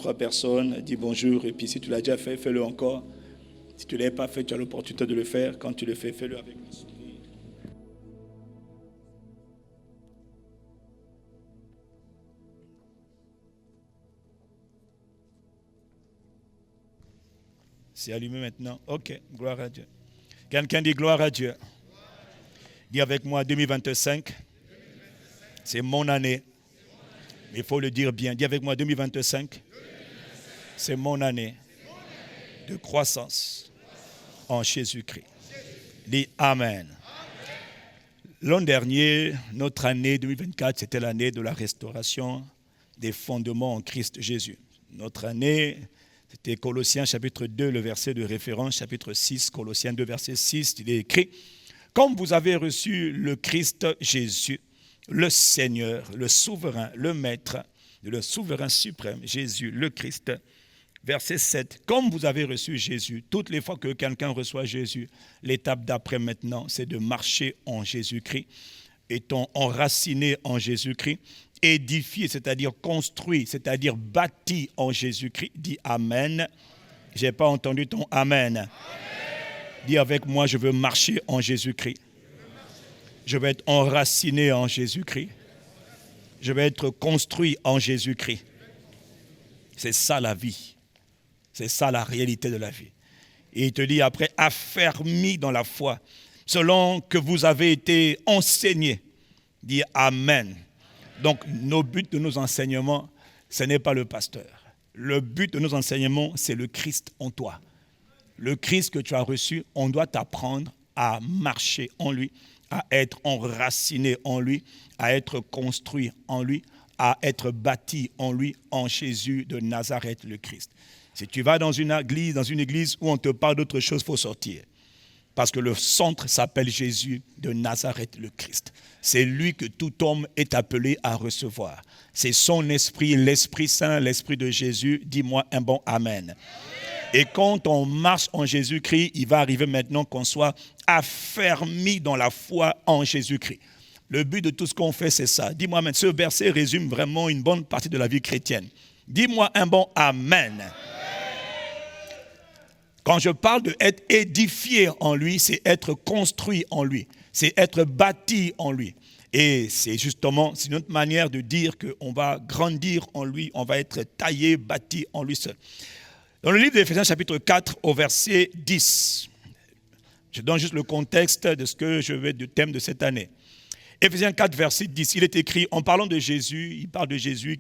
3 personnes, dis bonjour. Et puis si tu l'as déjà fait, fais-le encore. Si tu ne l'as pas fait, tu as l'opportunité de le faire. Quand tu le fais, fais-le avec le sourire. C'est allumé maintenant. Ok, gloire à Dieu. Quelqu'un dit gloire à Dieu. Dis avec moi 2025. C'est mon année. Il faut le dire bien. Dis avec moi 2025. C'est mon année de croissance en Jésus-Christ. Dis Amen. L'an dernier, notre année 2024, c'était l'année de la restauration des fondements en Christ Jésus. Notre année, c'était Colossiens chapitre 2, le verset de référence, chapitre 6, Colossiens 2, verset 6, il est écrit « Comme vous avez reçu le Christ Jésus, le Seigneur, le souverain, le Maître, le souverain suprême, Jésus, le Christ. » Verset 7, « Comme vous avez reçu Jésus, toutes les fois que quelqu'un reçoit Jésus, l'étape d'après maintenant, c'est de marcher en Jésus-Christ, étant enraciné en Jésus-Christ, édifié, c'est-à-dire construit, c'est-à-dire bâti en Jésus-Christ. » Dis Amen. Je n'ai pas entendu ton Amen. Amen. Dis avec moi, je veux marcher en Jésus-Christ. Je vais être enraciné en Jésus-Christ. Je vais être construit en Jésus-Christ. C'est ça la vie. C'est ça la réalité de la vie. Et il te dit après, affermi dans la foi, selon que vous avez été enseigné. Dis Amen. Donc, nos buts de nos enseignements, ce n'est pas le pasteur. Le but de nos enseignements, c'est le Christ en toi. Le Christ que tu as reçu, on doit t'apprendre à marcher en lui, à être enraciné en lui, à être construit en lui, à être bâti en lui, en Jésus de Nazareth, le Christ. Si tu vas dans une église où on te parle d'autre chose, il faut sortir. Parce que le centre s'appelle Jésus de Nazareth, le Christ. C'est lui que tout homme est appelé à recevoir. C'est son esprit, l'Esprit Saint, l'Esprit de Jésus. Dis-moi un bon Amen. Et quand on marche en Jésus-Christ, il va arriver maintenant qu'on soit affermi dans la foi en Jésus-Christ. Le but de tout ce qu'on fait, c'est ça. Dis-moi, Amen. Ce verset résume vraiment une bonne partie de la vie chrétienne. Dis-moi un bon Amen. Quand je parle d'être édifié en lui, c'est être construit en lui. C'est être bâti en lui. Et c'est justement, c'est notre manière de dire qu'on va grandir en lui, on va être taillé, bâti en lui seul. Dans le livre d'Éphésiens chapitre 4 au verset 10, je donne juste le contexte de ce que je vais du thème de cette année. Éphésiens 4 verset 10, il est écrit, en parlant de Jésus, il parle de Jésus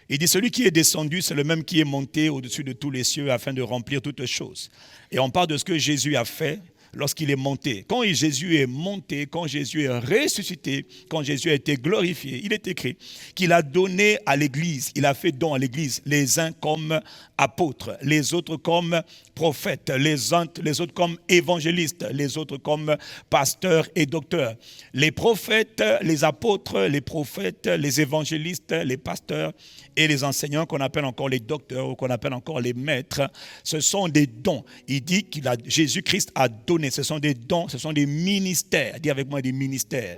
il dit, celui qui est descendu, c'est le même qui est monté au-dessus de tous les cieux afin de remplir toutes choses. Et on parle de ce que Jésus a fait lorsqu'il est monté. Quand Jésus est monté, quand Jésus est ressuscité, quand Jésus a été glorifié, il est écrit qu'il a donné à l'Église, il a fait don à l'Église, les uns comme apôtres, les autres comme prophètes, les autres comme évangélistes, les autres comme pasteurs et docteurs. Les prophètes, les apôtres, les prophètes, les évangélistes, les pasteurs et les enseignants qu'on appelle encore les docteurs ou qu'on appelle encore les maîtres, ce sont des dons. Il dit Jésus-Christ a donné, ce sont des dons, ce sont des ministères. Dis avec moi des ministères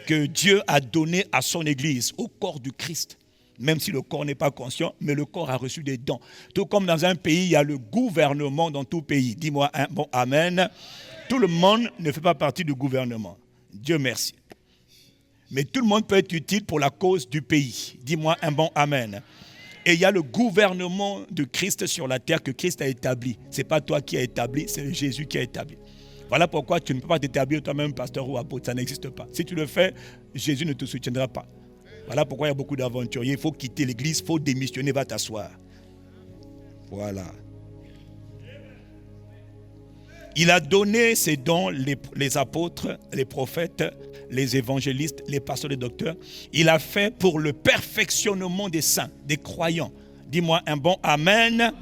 que Dieu a donné à son Église, au corps du Christ. Même si le corps n'est pas conscient, mais le corps a reçu des dons. Tout comme dans un pays, il y a le gouvernement dans tout pays. Dis-moi un bon Amen. Tout le monde ne fait pas partie du gouvernement. Dieu merci. Mais tout le monde peut être utile pour la cause du pays. Dis-moi un bon Amen. Et il y a le gouvernement de Christ sur la terre que Christ a établi. Ce n'est pas toi qui as établi, c'est Jésus qui a établi. Voilà pourquoi tu ne peux pas t'établir toi-même pasteur ou apôtre. Ça n'existe pas. Si tu le fais, Jésus ne te soutiendra pas. Voilà pourquoi il y a beaucoup d'aventuriers. Il faut quitter l'église, il faut démissionner, va t'asseoir. Voilà. Il a donné ses dons, les apôtres, les prophètes, les évangélistes, les pasteurs, les docteurs. Il a fait pour le perfectionnement des saints, des croyants. Dis-moi un bon Amen.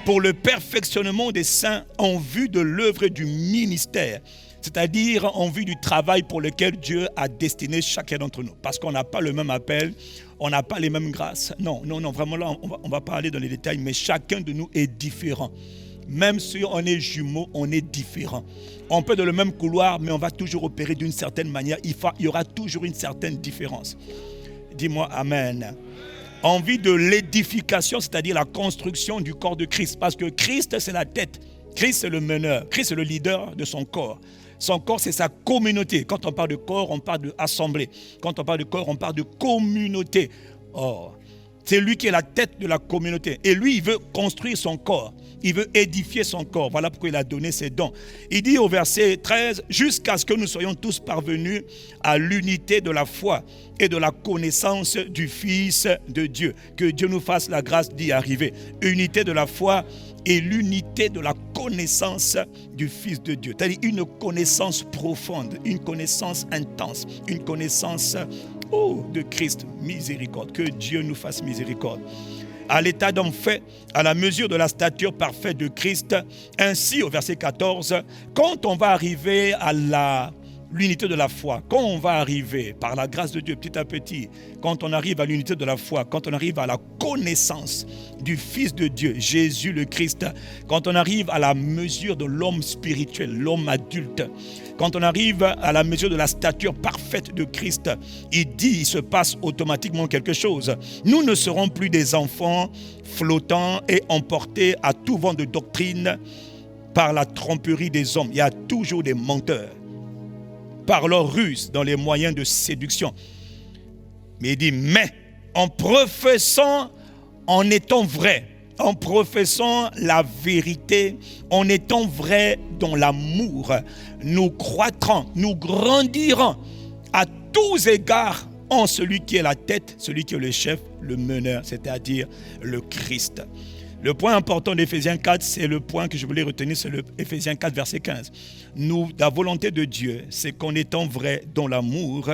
Pour le perfectionnement des saints en vue de l'œuvre du ministère. C'est-à-dire en vue du travail pour lequel Dieu a destiné chacun d'entre nous. Parce qu'on n'a pas le même appel, on n'a pas les mêmes grâces. Non, vraiment là, on va pas aller dans les détails, mais chacun de nous est différent. Même si on est jumeaux, on est différent. On peut être dans le même couloir, mais on va toujours opérer d'une certaine manière. Il y aura toujours une certaine différence. Dis-moi Amen. envie de l'édification, c'est-à-dire la construction du corps de Christ. Parce que Christ, c'est la tête. Christ, c'est le meneur. Christ, c'est le leader de son corps. Son corps, c'est sa communauté. Quand on parle de corps, on parle d'assemblée. Quand on parle de corps, on parle de communauté. Oh, c'est lui qui est la tête de la communauté. Et lui, il veut construire son corps. Il veut édifier son corps. Voilà pourquoi il a donné ses dons. Il dit au verset 13, « Jusqu'à ce que nous soyons tous parvenus à l'unité de la foi et de la connaissance du Fils de Dieu. » Que Dieu nous fasse la grâce d'y arriver. Unité de la foi et l'unité de la connaissance du Fils de Dieu. C'est-à-dire une connaissance profonde, une connaissance intense, une connaissance de Christ. Miséricorde. Que Dieu nous fasse miséricorde. À l'état d'homme fait, à la mesure de la stature parfaite de Christ. Ainsi, au verset 14, quand on va arriver à l'unité de la foi, quand on va arriver, par la grâce de Dieu, petit à petit, quand on arrive à l'unité de la foi, quand on arrive à la connaissance du Fils de Dieu, Jésus le Christ, quand on arrive à la mesure de l'homme spirituel, l'homme adulte, quand on arrive à la mesure de la stature parfaite de Christ, il se passe automatiquement quelque chose. Nous ne serons plus des enfants flottants et emportés à tout vent de doctrine par la tromperie des hommes. Il y a toujours des menteurs, par leur ruse dans les moyens de séduction. Mais il dit, mais en professant, en étant vrai, en professant la vérité, en étant vrai dans l'amour, nous croîtrons, nous grandirons à tous égards en celui qui est la tête, celui qui est le chef, le meneur, c'est-à-dire le Christ. Le point important d'Éphésiens 4, c'est le point que je voulais retenir, c'est Éphésiens 4, verset 15. La volonté de Dieu, c'est qu'en étant vrai dans l'amour,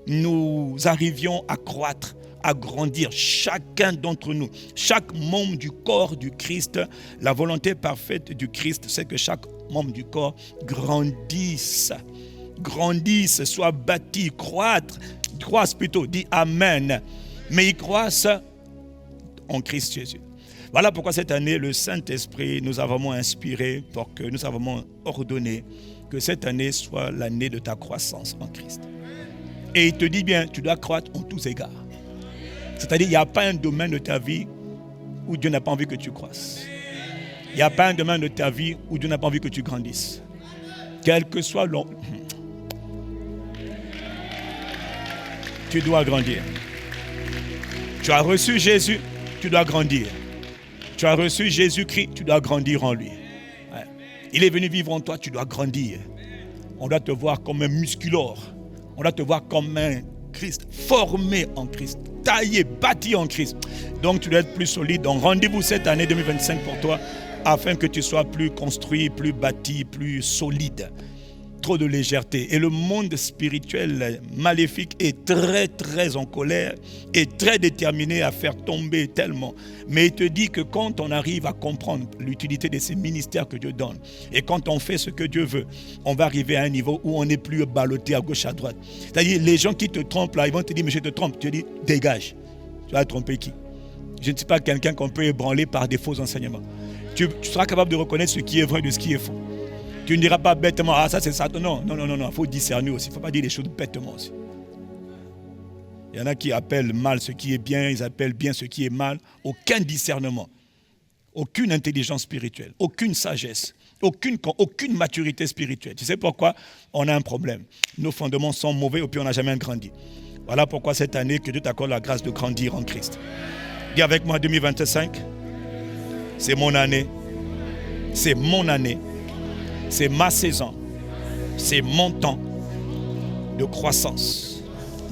nous arrivions à croître, à grandir, chacun d'entre nous, chaque membre du corps du Christ. La volonté parfaite du Christ, c'est que chaque membre du corps grandisse, soit bâti, croisse plutôt, dit Amen, mais il croisse en Christ Jésus. Voilà pourquoi cette année, le Saint-Esprit nous a vraiment inspiré, pour que nous a vraiment ordonné que cette année soit l'année de ta croissance en Christ. Et il te dit bien, tu dois croître en tous égards. C'est-à-dire, il n'y a pas un domaine de ta vie où Dieu n'a pas envie que tu croisses. Il n'y a pas un domaine de ta vie où Dieu n'a pas envie que tu grandisses. Quel que soit l'homme, tu dois grandir. Tu as reçu Jésus, tu dois grandir. Tu as reçu Jésus-Christ, tu dois grandir en lui. Ouais. Il est venu vivre en toi, tu dois grandir. On doit te voir comme un musculore. On doit te voir comme un Christ, formé en Christ, taillé, bâti en Christ. Donc tu dois être plus solide. Donc rendez-vous cette année 2025 pour toi, afin que tu sois plus construit, plus bâti, plus solide. Trop de légèreté. Et le monde spirituel maléfique est très très en colère et très déterminé à faire tomber tellement. Mais il te dit que quand on arrive à comprendre l'utilité de ces ministères que Dieu donne, et quand on fait ce que Dieu veut, on va arriver à un niveau où on n'est plus ballotté à gauche à droite. C'est-à-dire les gens qui te trompent là, ils vont te dire mais je te trompe. Tu dis dégage. Tu vas tromper qui? Je ne suis pas quelqu'un qu'on peut ébranler par des faux enseignements. Tu seras capable de reconnaître ce qui est vrai de ce qui est faux. Tu ne diras pas bêtement, ah ça c'est ça. Non, il faut discerner aussi. Il ne faut pas dire les choses bêtement aussi. Il y en a qui appellent mal ce qui est bien, ils appellent bien ce qui est mal. Aucun discernement, aucune intelligence spirituelle, aucune sagesse, aucune maturité spirituelle. Tu sais pourquoi? On a un problème. Nos fondements sont mauvais et puis on n'a jamais grandi. Voilà pourquoi cette année, que Dieu t'accorde la grâce de grandir en Christ. Dis avec moi 2025, c'est mon année. C'est mon année. C'est ma saison, c'est mon temps de croissance,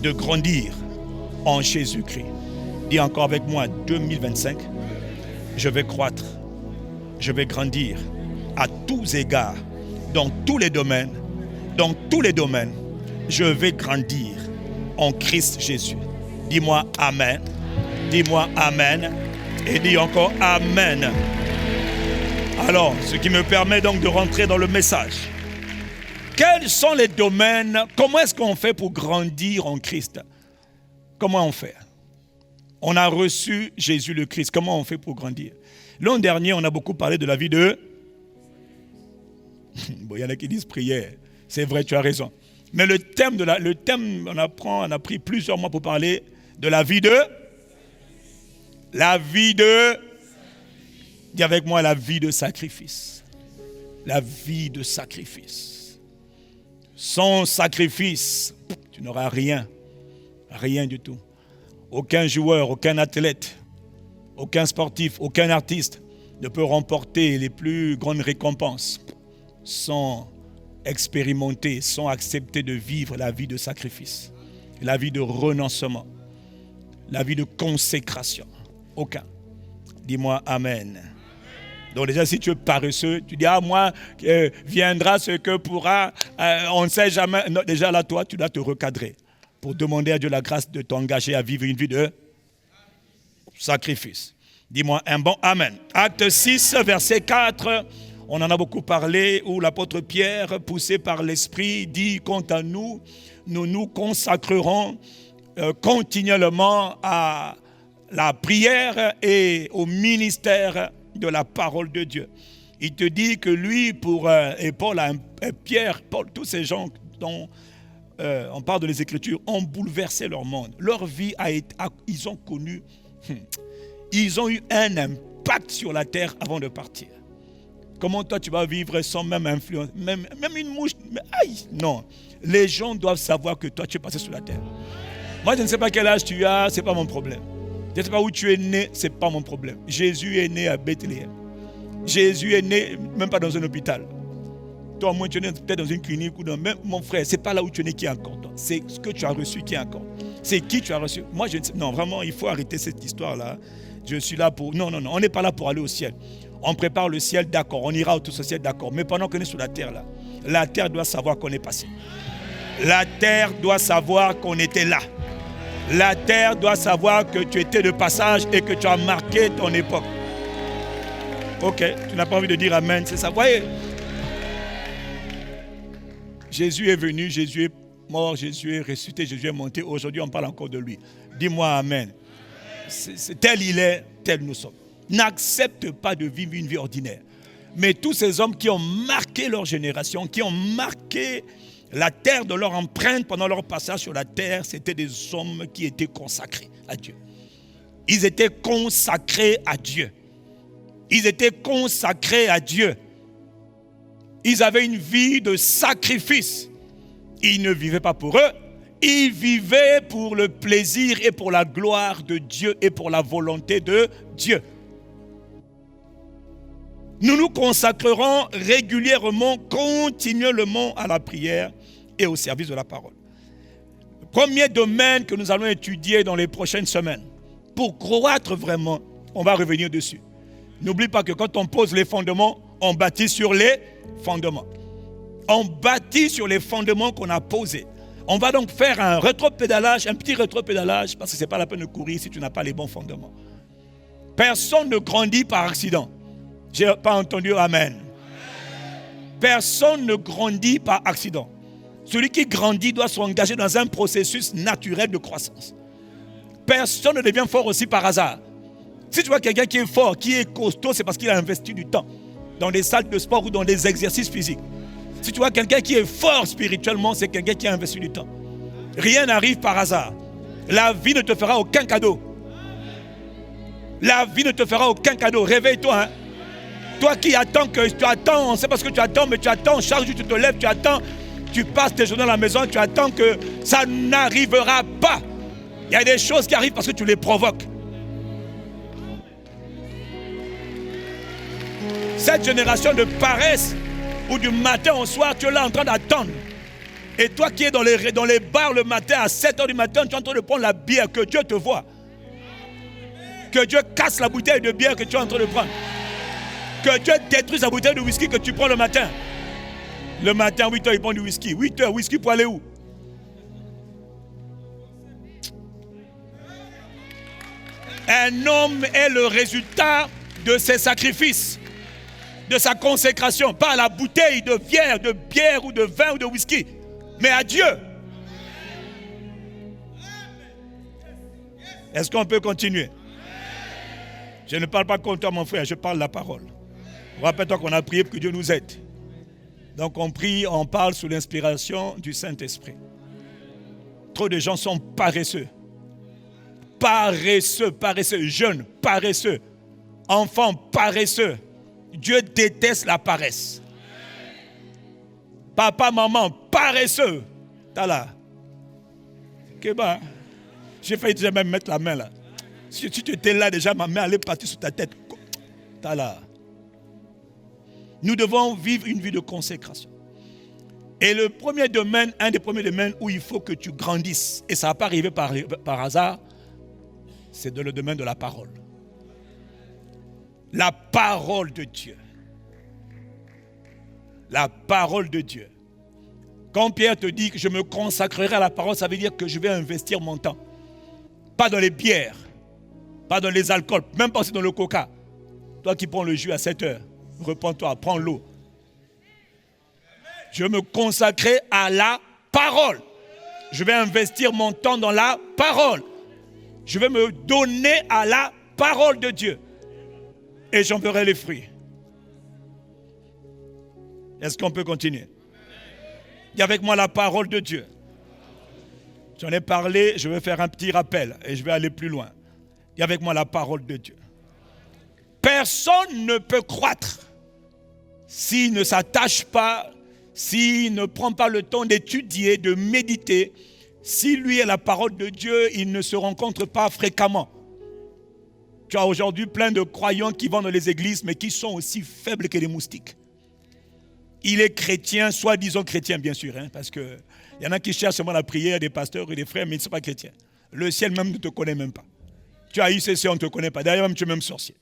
de grandir en Jésus-Christ. Dis encore avec moi, 2025, je vais croître, je vais grandir à tous égards, dans tous les domaines, je vais grandir en Christ Jésus. Dis-moi Amen, et dis encore Amen. Alors, ce qui me permet donc de rentrer dans le message. Quels sont les domaines? Comment est-ce qu'on fait pour grandir en Christ? Comment on fait? On a reçu Jésus le Christ. Comment on fait pour grandir? L'an dernier, on a beaucoup parlé de la vie de... Bon, il y en a qui disent prière. C'est vrai, tu as raison. Mais le thème, on a pris plusieurs mois pour parler de la vie de... La vie de... Dis avec moi, la vie de sacrifice. La vie de sacrifice. Sans sacrifice, tu n'auras rien. Rien du tout. Aucun joueur, aucun athlète, aucun sportif, aucun artiste ne peut remporter les plus grandes récompenses sans expérimenter, sans accepter de vivre la vie de sacrifice, la vie de renoncement, la vie de consécration. Aucun. Dis-moi Amen. Donc déjà, si tu es paresseux, tu dis, moi, viendra ce que pourra, on ne sait jamais. Non, déjà là, toi, tu dois te recadrer pour demander à Dieu la grâce de t'engager à vivre une vie de sacrifice. Dis-moi un bon Amen. Acte 6, verset 4, on en a beaucoup parlé, où l'apôtre Pierre, poussé par l'Esprit, dit, quant à nous, nous nous consacrerons continuellement à la prière et au ministère de la parole de Dieu. Il te dit que lui, et Paul, Pierre, Paul, tous ces gens dont on parle de les Écritures, ont bouleversé leur monde. Leur vie ils ont connu, ils ont eu un impact sur la terre avant de partir. Comment toi tu vas vivre sans même influence, même une mouche, non. Les gens doivent savoir que toi tu es passé sur la terre. Moi je ne sais pas quel âge tu as, ce n'est pas mon problème. Je ne sais pas où tu es né, ce n'est pas mon problème. Jésus est né à Bethléem. Jésus est né même pas dans un hôpital. Toi, moi, tu es né peut-être dans une clinique ou dans même mon frère. Ce n'est pas là où tu es né qui est important. C'est ce que tu as reçu qui est important. C'est qui tu as reçu. Moi, je ne sais. Non, vraiment, il faut arrêter cette histoire-là. Je suis là pour. Non, on n'est pas là pour aller au ciel. On prépare le ciel, d'accord. On ira au ciel, d'accord. Mais pendant qu'on est sur la terre, là, la terre doit savoir qu'on est passé. La terre doit savoir qu'on était là. La terre doit savoir que tu étais de passage et que tu as marqué ton époque. Ok, tu n'as pas envie de dire Amen, c'est ça. Voyez, Jésus est venu, Jésus est mort, Jésus est ressuscité, Jésus est monté. Aujourd'hui, on parle encore de lui. Dis-moi Amen. C'est tel il est, tel nous sommes. N'accepte pas de vivre une vie ordinaire. Mais tous ces hommes qui ont marqué leur génération, qui ont marqué la terre de leur empreinte pendant leur passage sur la terre, c'était des hommes qui étaient consacrés à Dieu. Ils étaient consacrés à Dieu. Ils étaient consacrés à Dieu. Ils avaient une vie de sacrifice. Ils ne vivaient pas pour eux. Ils vivaient pour le plaisir et pour la gloire de Dieu et pour la volonté de Dieu. Nous nous consacrerons régulièrement, continuellement à la prière et au service de la parole. Le premier domaine que nous allons étudier dans les prochaines semaines, pour croître vraiment, on va revenir dessus. N'oublie pas que quand on pose les fondements, on bâtit sur les fondements. On bâtit sur les fondements qu'on a posés. On va donc faire un rétropédalage, un petit rétropédalage, parce que ce n'est pas la peine de courir si tu n'as pas les bons fondements. Personne ne grandit par accident. Je n'ai pas entendu Amen. Personne ne grandit par accident. Celui qui grandit doit s'engager dans un processus naturel de croissance. Personne ne devient fort aussi par hasard. Si tu vois quelqu'un qui est fort, qui est costaud, c'est parce qu'il a investi du temps dans des salles de sport ou dans des exercices physiques. Si tu vois quelqu'un qui est fort spirituellement, c'est quelqu'un qui a investi du temps. Rien n'arrive par hasard. La vie ne te fera aucun cadeau. La vie ne te fera aucun cadeau. Réveille-toi, hein. Toi qui attends que tu attends, on ne sait pas ce que tu attends, mais tu attends, chaque jour tu te lèves, tu attends, tu passes tes journées à la maison, tu attends que ça n'arrivera pas. Il y a des choses qui arrivent parce que tu les provoques. Cette génération de paresse, où du matin au soir, tu es là en train d'attendre. Et toi qui es dans les bars le matin, à 7h du matin, tu es en train de prendre la bière, que Dieu te voit. Que Dieu casse la bouteille de bière que tu es en train de prendre. Que Dieu détruise la bouteille de whisky que tu prends le matin. Le matin, 8h, il prend du whisky. 8h, whisky pour aller où? Un homme est le résultat de ses sacrifices, de sa consécration. Pas à la bouteille de bière ou de vin ou de whisky, mais à Dieu. Est-ce qu'on peut continuer? Je ne parle pas contre toi, mon frère, je parle la parole. Rappelle-toi qu'on a prié pour que Dieu nous aide. Donc on prie, on parle sous l'inspiration du Saint-Esprit. Trop de gens sont paresseux. paresseux, jeune, paresseux, enfant, paresseux. Dieu déteste la paresse. Papa, maman, paresseux. T'as là. Kéba. J'ai failli déjà même mettre la main là. Si tu étais là déjà, ma main allait partir sur ta tête. T'as là. Nous devons vivre une vie de consécration. Et le premier domaine, un des premiers domaines où il faut que tu grandisses, et ça ne va pas arriver par hasard, c'est dans le domaine de la parole. La parole de Dieu. La parole de Dieu. Quand Pierre te dit que je me consacrerai à la parole, ça veut dire que je vais investir mon temps. Pas dans les bières, pas dans les alcools, même pas aussi dans le coca. Toi qui prends le jus à 7 heures, repens-toi, prends l'eau. Je vais me consacrer à la parole. Je vais investir mon temps dans la parole. Je vais me donner à la parole de Dieu. Et j'en verrai les fruits. Est-ce qu'on peut continuer? Dis avec moi la parole de Dieu. J'en ai parlé, je vais faire un petit rappel et je vais aller plus loin. Dis avec moi la parole de Dieu. Personne ne peut croître s'il ne s'attache pas, s'il ne prend pas le temps d'étudier, de méditer. Si lui est la parole de Dieu, il ne se rencontre pas fréquemment. Tu as aujourd'hui plein de croyants qui vont dans les églises, mais qui sont aussi faibles que les moustiques. Il est chrétien, soi-disant chrétien bien sûr, hein, parce qu'il y en a qui cherchent seulement la prière des pasteurs et des frères, mais ils ne sont pas chrétiens. Le ciel même ne te connaît même pas. Tu as ICC, on ne te connaît pas. D'ailleurs, même tu es même sorcier.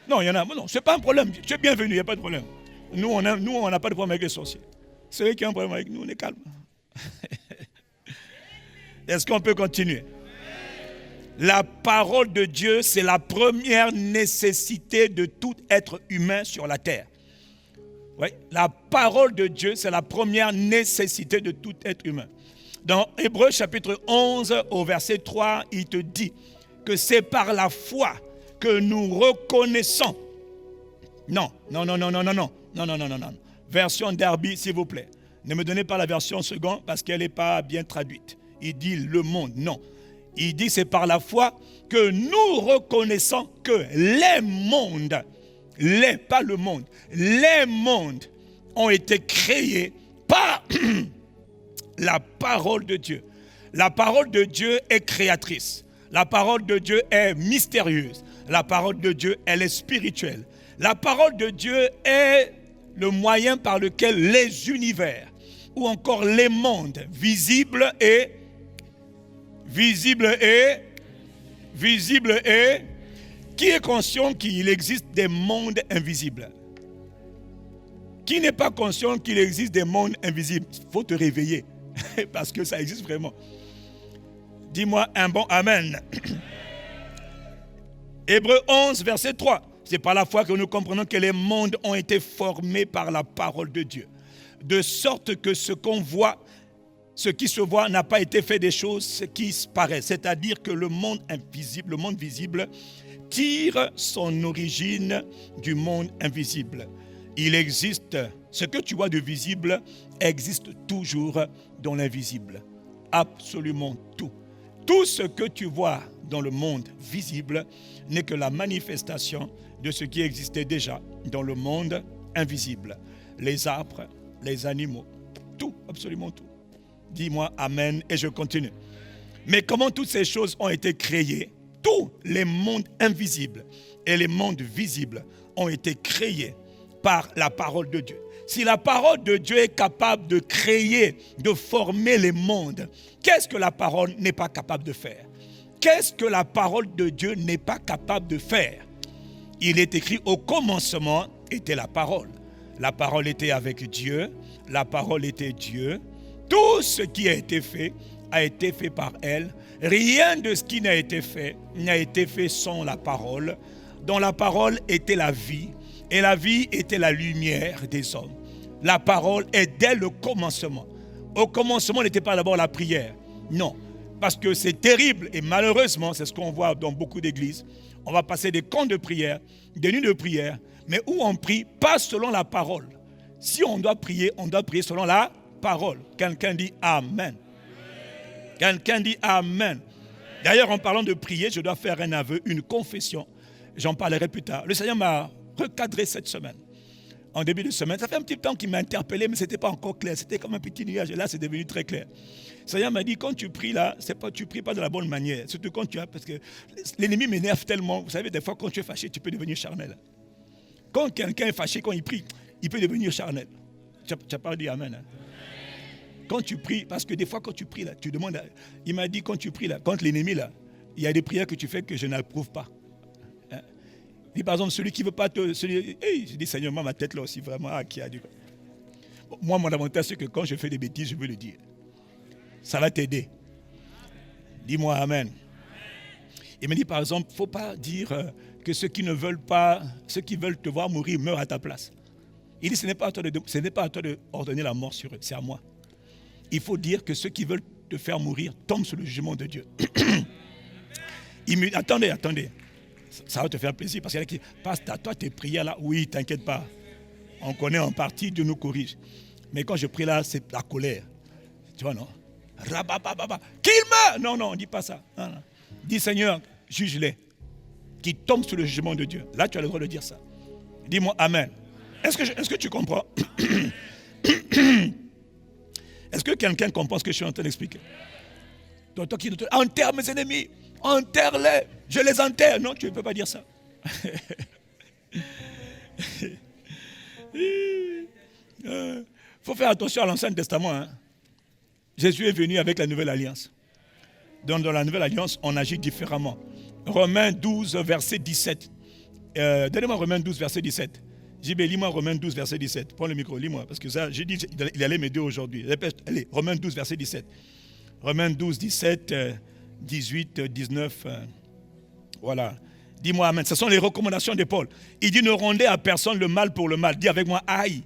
Non, il y en a. Non, ce n'est pas un problème. Tu es bienvenu, il n'y a pas de problème. Nous, on n'a pas de problème avec les sorciers. Ceux qui ont un problème avec nous, on est calme. Est-ce qu'on peut continuer? La parole de Dieu, c'est la première nécessité de tout être humain sur la terre. Oui, la parole de Dieu, c'est la première nécessité de tout être humain. Dans Hébreux chapitre 11, au verset 3, il te dit que c'est par la foi que nous reconnaissons. Non. Version Darby, s'il vous plaît. Ne me donnez pas la version seconde parce qu'elle n'est pas bien traduite. Il dit le monde, non. Il dit c'est par la foi que nous reconnaissons que les mondes, pas le monde, les mondes ont été créés par la parole de Dieu. La parole de Dieu est créatrice. La parole de Dieu est mystérieuse. La parole de Dieu, elle est spirituelle. La parole de Dieu est le moyen par lequel les univers ou encore les mondes visibles et qui est conscient qu'il existe des mondes invisibles? Qui n'est pas conscient qu'il existe des mondes invisibles? Il faut te réveiller parce que ça existe vraiment. Dis-moi un bon amen. Hébreux 11, verset 3. C'est par la foi que nous comprenons que les mondes ont été formés par la parole de Dieu. De sorte que ce qui se voit n'a pas été fait des choses qui paraissent. C'est-à-dire que le monde invisible, le monde visible, tire son origine du monde invisible. Il existe, ce que tu vois de visible existe toujours dans l'invisible. Absolument tout. Tout ce que tu vois dans le monde visible n'est que la manifestation de ce qui existait déjà dans le monde invisible. Les arbres, les animaux, tout, absolument tout. Dis-moi amen et je continue. Mais comment toutes ces choses ont été créées? Tous les mondes invisibles et les mondes visibles ont été créés par la parole de Dieu. Si la parole de Dieu est capable de créer, de former les mondes, qu'est-ce que la parole n'est pas capable de faire? Qu'est-ce que la parole de Dieu n'est pas capable de faire? Il est écrit au commencement était la parole. La parole était avec Dieu, la parole était Dieu. Tout ce qui a été fait par elle. Rien de ce qui n'a été fait sans la parole. Dont la parole était la vie, et la vie était la lumière des hommes. La parole est dès le commencement. Au commencement n'était pas d'abord la prière. Non, parce que c'est terrible et malheureusement, c'est ce qu'on voit dans beaucoup d'églises. On va passer des camps de prière, des nuits de prière, mais où on prie pas selon la parole. Si on doit prier selon la parole. Quelqu'un dit Amen. Quelqu'un dit Amen. D'ailleurs, en parlant de prier, je dois faire un aveu, une confession. J'en parlerai plus tard. Le Seigneur m'a recadré cette semaine. En début de semaine, ça fait un petit temps qu'il m'a interpellé, mais ce n'était pas encore clair. C'était comme un petit nuage. Et là, c'est devenu très clair. Le Seigneur m'a dit, quand tu pries là, tu ne pries pas de la bonne manière. Surtout quand tu as... Parce que l'ennemi m'énerve tellement. Vous savez, des fois, quand tu es fâché, tu peux devenir charnel. Quand quelqu'un est fâché, quand il prie, il peut devenir charnel. Tu n'as pas dit Amen. Hein? Quand tu pries, parce que des fois, quand tu pries là, tu demandes... Il m'a dit, quand tu pries là, contre l'ennemi là, il y a des prières que tu fais que je n'approuve pas. Hein? Dit par exemple, celui qui ne veut pas te... Hey, je dis, Seigneur, moi, ma tête là aussi, vraiment, qui a du... Bon, moi, mon avantage, c'est que quand je fais des bêtises, je veux le dire. Ça va t'aider. Dis-moi Amen. Il me dit, par exemple, il ne faut pas dire que ceux qui ne veulent pas, ceux qui veulent te voir mourir meurent à ta place. Il dit, ce n'est pas à toi d'ordonner la mort sur eux, c'est à moi. Il faut dire que ceux qui veulent te faire mourir tombent sous le jugement de Dieu. Il me dit, attendez. Ça va te faire plaisir parce qu'il y en a qui passent à toi tes prières là. Oui, t'inquiète pas. On connaît en partie, Dieu nous corrige. Mais quand je prie là, c'est la colère. Tu vois, non? Rabababa. Qu'il meurt! Non, on ne dit pas ça. Non. Dis Seigneur, juge-les. Qui tombent sous le jugement de Dieu. Là, tu as le droit de dire ça. Dis-moi Amen. Est-ce que tu comprends? Est-ce que quelqu'un comprend ce que je suis en train d'expliquer? Toi qui enterre mes ennemis, enterre-les, je les enterre. Non, tu ne peux pas dire ça. Faut faire attention à l'Ancien Testament. Hein. Jésus est venu avec la Nouvelle Alliance. Donc dans la Nouvelle Alliance, on agit différemment. Romains 12, verset 17. Donnez-moi Romains 12, verset 17. JB, lis-moi Romains 12, verset 17. Prends le micro, lis-moi. Parce que ça, j'ai dit, il allait m'aider aujourd'hui. Allez, Romains 12, verset 17. Romains 12, 17, 18, 19. Voilà. Dis-moi Amen. Ce sont les recommandations de Paul. Il dit, ne rendez à personne le mal pour le mal. Dis avec moi, aïe.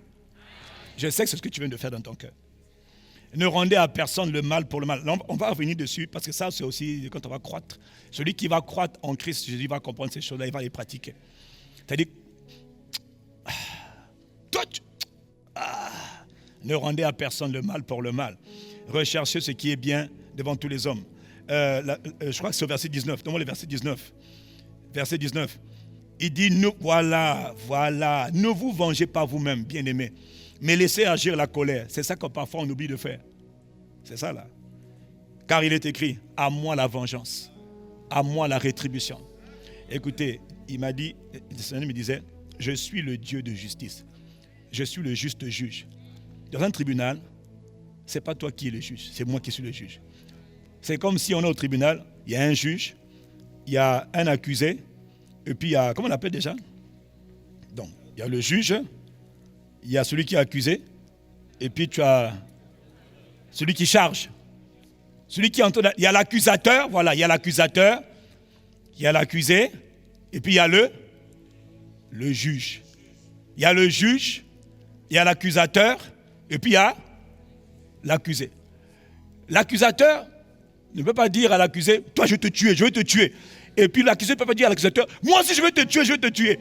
Je sais que c'est ce que tu viens de faire dans ton cœur. Ne rendez à personne le mal pour le mal. Là, on va revenir dessus parce que ça, c'est aussi quand on va croître. Celui qui va croître en Christ, Jésus va comprendre ces choses-là, il va les pratiquer. C'est-à-dire, ne rendez à personne le mal pour le mal. Recherchez ce qui est bien devant tous les hommes. Je crois que c'est au verset 19. Donne-moi le verset 19. Verset 19. Il dit, voilà, ne vous vengez pas vous-même, bien-aimés, mais laissez agir la colère. C'est ça que parfois on oublie de faire. C'est ça là. Car il est écrit, à moi la vengeance, à moi la rétribution. Écoutez, il m'a dit, le Seigneur me disait, je suis le Dieu de justice. Je suis le juste juge. Dans un tribunal, ce n'est pas toi qui es le juge, c'est moi qui suis le juge. C'est comme si on est au tribunal, il y a un juge, il y a un accusé, et puis il y a, comment on l'appelle déjà? Donc, il y a le juge, il y a celui qui est accusé, et puis tu as celui qui charge. Celui qui entend, il y a l'accusateur, voilà, il y a l'accusateur, il y a l'accusé, et puis il y a le juge. Il y a le juge, il y a l'accusateur, et puis il y a l'accusé. L'accusateur ne peut pas dire à l'accusé, toi je vais te tuer. Et puis l'accusé ne peut pas dire à l'accusateur, moi aussi je vais te tuer.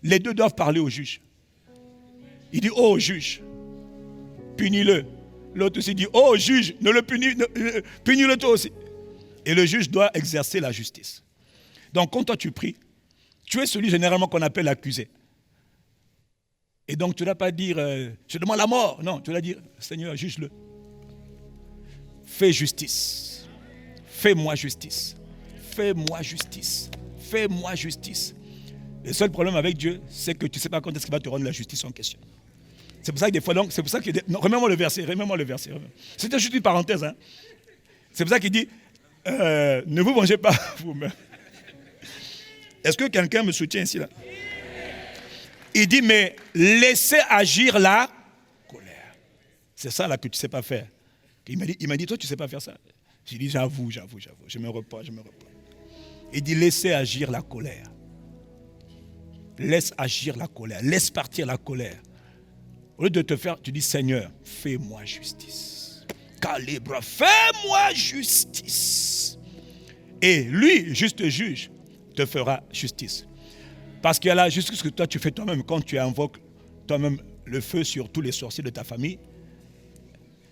Les deux doivent parler au juge. Il dit, oh juge, punis-le. L'autre aussi dit, oh juge, ne le punis-le toi aussi. Et le juge doit exercer la justice. Donc quand toi tu pries, tu es celui généralement qu'on appelle l'accusé. Et donc tu ne dois pas dire, je demande la mort. Non, tu dois dire, Seigneur, juge-le. Fais justice. Fais-moi justice. Fais-moi justice. Fais-moi justice. Le seul problème avec Dieu, c'est que tu ne sais pas quand est-ce qu'il va te rendre la justice en question. C'est pour ça que des fois, donc, c'est pour ça que... Non, remets-moi le verset. C'était juste une parenthèse. Hein. C'est pour ça qu'il dit, ne vous vengez pas vous-même. Est-ce que quelqu'un me soutient ici là? Il dit, mais laissez agir la colère. C'est ça là que tu ne sais pas faire. Il m'a dit, toi tu ne sais pas faire ça. J'ai dit, j'avoue. Je me repens. Il dit, laissez agir la colère. Laisse agir la colère. Laisse partir la colère. Au lieu de te faire, tu dis, Seigneur, fais-moi justice. Calibre, fais-moi justice. Et lui, juste juge, te fera justice. Parce qu'il y a la justice que toi tu fais toi-même quand tu invoques toi-même le feu sur tous les sorciers de ta famille,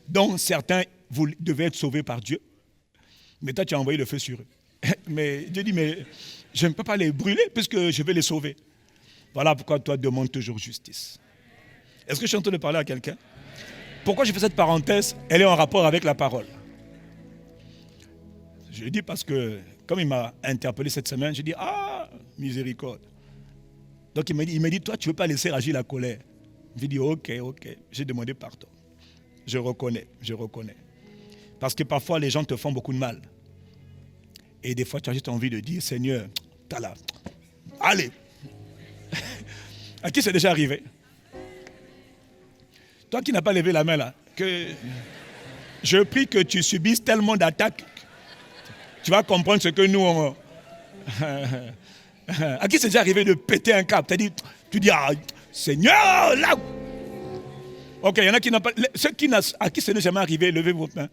dont certains vous devez être sauvés par Dieu. Mais toi, tu as envoyé le feu sur eux. Mais Dieu dit, mais je ne peux pas les brûler puisque je vais les sauver. Voilà pourquoi toi, demande toujours justice. Est-ce que je suis en train de parler à quelqu'un? Pourquoi je fais cette parenthèse? Elle est en rapport avec la parole. Je le dis parce que, comme il m'a interpellé cette semaine, je dis, ah, miséricorde. Donc il m'a dit, toi, tu ne veux pas laisser agir la colère. J'ai dit, ok. J'ai demandé pardon. Je reconnais. Parce que parfois, les gens te font beaucoup de mal. Et des fois, tu as juste envie de dire, Seigneur, t'as là. Allez. À qui c'est déjà arrivé? Toi qui n'as pas levé la main là, que je prie que tu subisses tellement d'attaques, tu vas comprendre ce que nous on... À qui c'est déjà arrivé de péter un câble? Tu dis, ah, Seigneur, là. Ok, il y en a qui n'ont pas... à qui ce n'est jamais arrivé, levez vos mains.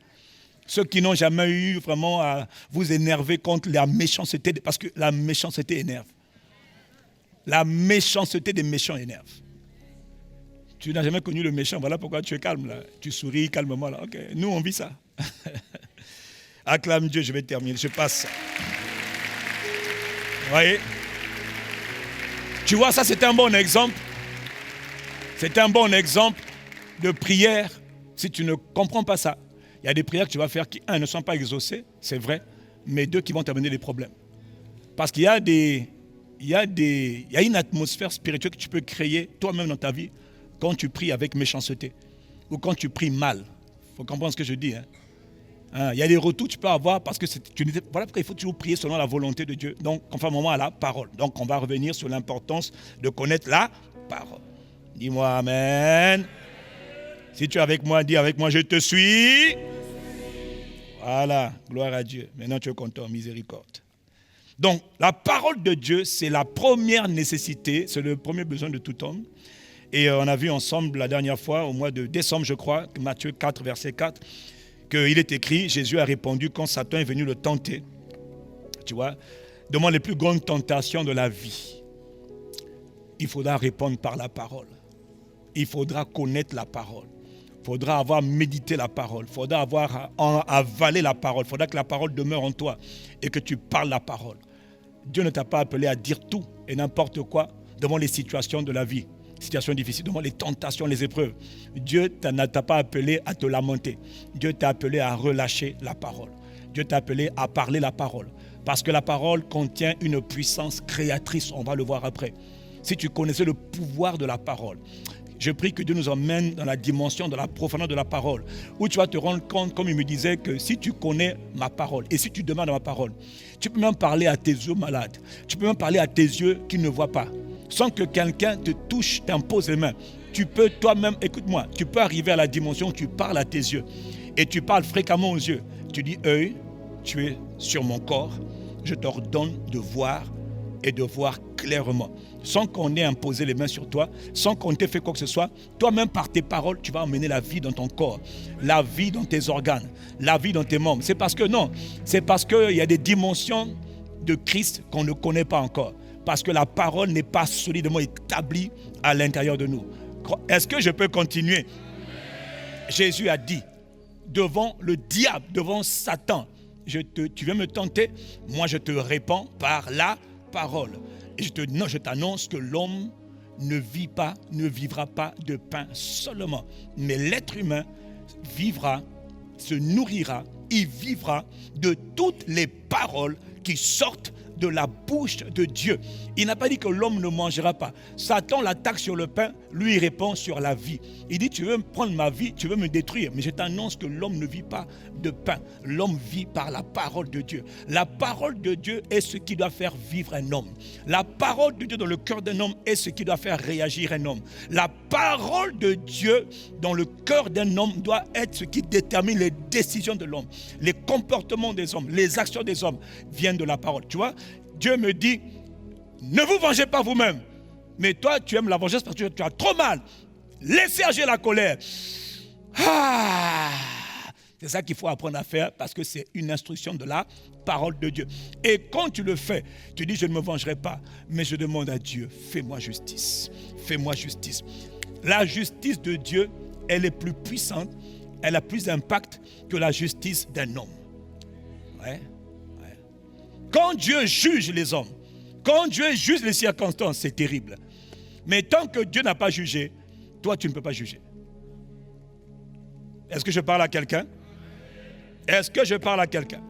Ceux qui n'ont jamais eu vraiment à vous énerver contre la méchanceté, parce que la méchanceté énerve. La méchanceté des méchants énerve. Tu n'as jamais connu le méchant, voilà pourquoi tu es calme là. Tu souris calmement là. Ok, nous on vit ça. Acclame Dieu, je vais terminer, je passe. Vous voyez? Tu vois, ça c'est un bon exemple. C'est un bon exemple de prière. Si tu ne comprends pas ça, il y a des prières que tu vas faire qui, un, ne sont pas exaucées, c'est vrai, mais deux, qui vont t'amener des problèmes. Parce qu'il y a une atmosphère spirituelle que tu peux créer toi-même dans ta vie quand tu pries avec méchanceté ou quand tu pries mal. Il faut comprendre ce que je dis. Il y a des retours que tu peux avoir parce que voilà pourquoi il faut toujours prier selon la volonté de Dieu. Donc, conformément à la parole. Donc, on va revenir sur l'importance de connaître la parole. Dis-moi Amen. Si tu es avec moi, dis avec moi, je te suis. Voilà, gloire à Dieu. Maintenant, tu es content, miséricorde. Donc, la parole de Dieu, c'est la première nécessité, c'est le premier besoin de tout homme. Et on a vu ensemble la dernière fois, au mois de décembre, je crois, Matthieu 4, verset 4, qu'il est écrit, Jésus a répondu quand Satan est venu le tenter. Tu vois, devant les plus grandes tentations de la vie, il faudra répondre par la parole. Il faudra connaître la parole. Il faudra avoir médité la parole. Il faudra avoir avalé la parole. Il faudra que la parole demeure en toi et que tu parles la parole. Dieu ne t'a pas appelé à dire tout et n'importe quoi devant les situations de la vie. Situations difficiles, devant les tentations, les épreuves. Dieu ne t'a pas appelé à te lamenter. Dieu t'a appelé à relâcher la parole. Dieu t'a appelé à parler la parole. Parce que la parole contient une puissance créatrice. On va le voir après. Si tu connaissais le pouvoir de la parole, je prie que Dieu nous emmène dans la dimension, dans la profondeur de la parole, où tu vas te rendre compte, comme il me disait, que si tu connais ma parole et si tu demandes ma parole, tu peux même parler à tes yeux malades, tu peux même parler à tes yeux qui ne voient pas, sans que quelqu'un te touche, t'impose les mains. Tu peux toi-même, écoute-moi, tu peux arriver à la dimension où tu parles à tes yeux et tu parles fréquemment aux yeux. Tu dis, œil, tu es sur mon corps, je t'ordonne de voir et de voir clairement. Sans qu'on ait imposé les mains sur toi, sans qu'on t'ait fait quoi que ce soit, toi-même par tes paroles, tu vas emmener la vie dans ton corps, la vie dans tes organes, la vie dans tes membres. C'est parce qu'il y a des dimensions de Christ qu'on ne connaît pas encore. Parce que la parole n'est pas solidement établie à l'intérieur de nous. Est-ce que je peux continuer? Jésus a dit, devant le diable, devant Satan, tu viens me tenter, moi je te réponds par la parole. Et je t'annonce que l'homme ne vivra pas de pain seulement. Mais l'être humain vivra, se nourrira, il vivra de toutes les paroles qui sortent de la bouche de Dieu. Il n'a pas dit que l'homme ne mangera pas. Satan l'attaque sur le pain, lui il répond sur la vie. Il dit, tu veux prendre ma vie, tu veux me détruire. Mais je t'annonce que l'homme ne vit pas de pain. L'homme vit par la parole de Dieu. La parole de Dieu est ce qui doit faire vivre un homme. La parole de Dieu dans le cœur d'un homme est ce qui doit faire réagir un homme. La parole de Dieu dans le cœur d'un homme doit être ce qui détermine les décisions de l'homme. Les comportements des hommes, les actions des hommes viennent de la parole. Tu vois, Dieu me dit, ne vous vengez pas vous-même. Mais toi, tu aimes la vengeance parce que tu as trop mal. Laissez agir la colère. C'est ça qu'il faut apprendre à faire parce que c'est une instruction de la parole de Dieu. Et quand tu le fais, tu dis, je ne me vengerai pas, mais je demande à Dieu, fais-moi justice. Fais-moi justice. La justice de Dieu, elle est plus puissante, elle a plus d'impact que la justice d'un homme. Ouais. Quand Dieu juge les hommes, quand Dieu juge les circonstances, c'est terrible. Mais tant que Dieu n'a pas jugé, toi tu ne peux pas juger. Est-ce que je parle à quelqu'un? Est-ce que je parle à quelqu'un?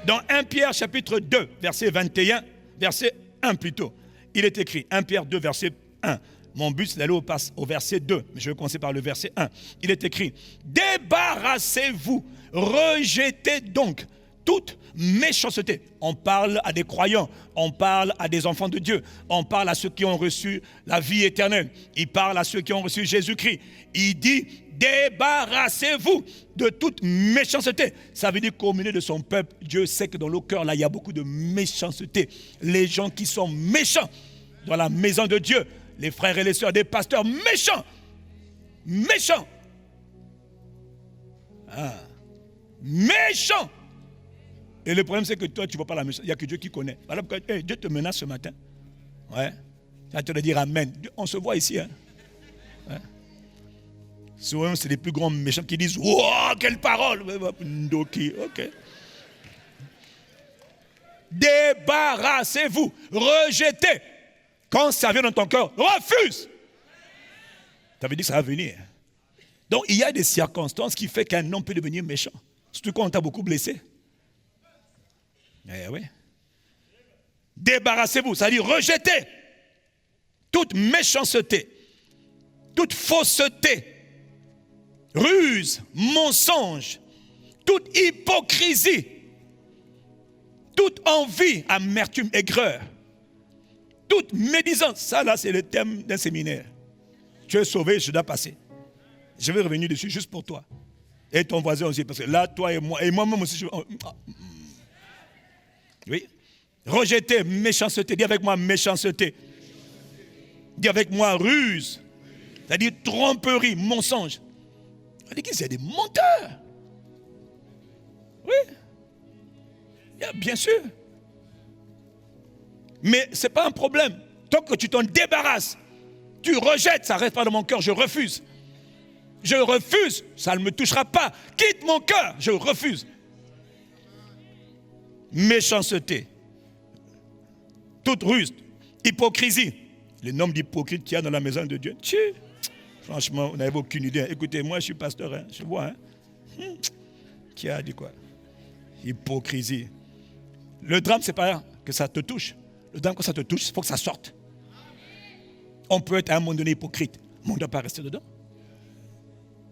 Dans 1 Pierre chapitre 2, verset 21, verset 1 plutôt, il est écrit, 1 Pierre 2, verset 1. Mon but c'est d'aller au verset 2, mais je vais commencer par le verset 1. Il est écrit, débarrassez-vous, rejetez donc toute méchanceté. On parle à des croyants, on parle à des enfants de Dieu, on parle à ceux qui ont reçu la vie éternelle, il parle à ceux qui ont reçu Jésus-Christ. Il dit, débarrassez-vous de toute méchanceté. Ça veut dire qu'au milieu de son peuple, Dieu sait que dans le cœur, là, il y a beaucoup de méchanceté. Les gens qui sont méchants dans la maison de Dieu, les frères et les sœurs, des pasteurs méchants. Méchants. Méchants. Et le problème, c'est que toi, tu ne vois pas la méchanceté. Il n'y a que Dieu qui connaît. Voilà pourquoi Dieu te menace ce matin. Ouais. Tu vas te dire Amen. On se voit ici. Hein. Ouais. Souvent, c'est les plus grands méchants qui disent « Wow, quelle parole !» Ok. Débarrassez-vous, rejetez. Quand ça vient dans ton cœur, refuse. Ça veut dire que ça va venir. Donc, il y a des circonstances qui font qu'un homme peut devenir méchant. Surtout quand on t'a beaucoup blessé. Eh oui. Débarrassez-vous, ça veut dire rejetez toute méchanceté, toute fausseté, ruse, mensonge, toute hypocrisie, toute envie, amertume, aigreur, toute médisance. Ça là, c'est le thème d'un séminaire. Tu es sauvé, je dois passer. Je vais revenir dessus juste pour toi. Et ton voisin aussi, parce que là, toi et moi-même aussi, oui. Rejeter méchanceté. Dis avec moi méchanceté. Dis avec moi ruse. C'est-à-dire tromperie, mensonge. On dit que c'est des menteurs. Oui. Bien sûr. Mais ce n'est pas un problème. Tant que tu t'en débarrasses, tu rejettes, ça ne reste pas dans mon cœur, je refuse. Je refuse, ça ne me touchera pas. Quitte mon cœur, je refuse. Méchanceté, toute ruse, hypocrisie. Le nombre d'hypocrites qu'il y a dans la maison de Dieu. Franchement, vous n'avez aucune idée. Écoutez, moi je suis pasteur, hein, je vois. Hein. Qui a dit quoi? Hypocrisie. Le drame, c'est pas que ça te touche. Le drame, quand ça te touche, il faut que ça sorte. On peut être à un moment donné hypocrite, mais on ne doit pas rester dedans.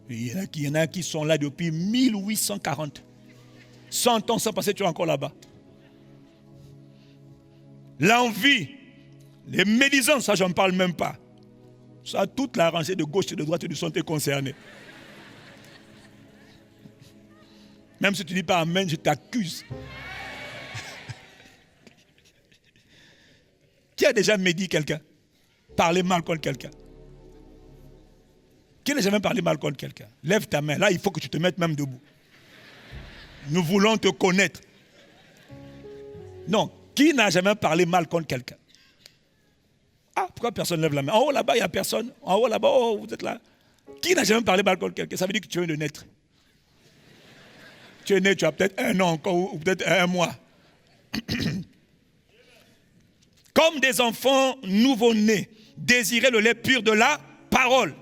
Il y en a qui sont là depuis 1840. 100 ans sans passer, tu es encore là-bas. L'envie, les médisances, ça, j'en parle même pas. Ça, toute la rangée de gauche et de droite du sont concernés. Même si tu ne dis pas Amen, je t'accuse. Qui a déjà médit quelqu'un? Parlé mal contre quelqu'un? Qui n'a jamais parlé mal contre quelqu'un? Lève ta main. Là, il faut que tu te mettes même debout. Nous voulons te connaître. Non. Qui n'a jamais parlé mal contre quelqu'un? Ah, pourquoi personne ne lève la main? En haut là-bas, il n'y a personne. En haut là-bas, oh, vous êtes là. Qui n'a jamais parlé mal contre quelqu'un? Ça veut dire que tu viens de naître. Tu es né, tu as peut-être 1 an encore, ou peut-être 1 mois. Comme des enfants nouveau-nés, désirez le lait pur de la parole.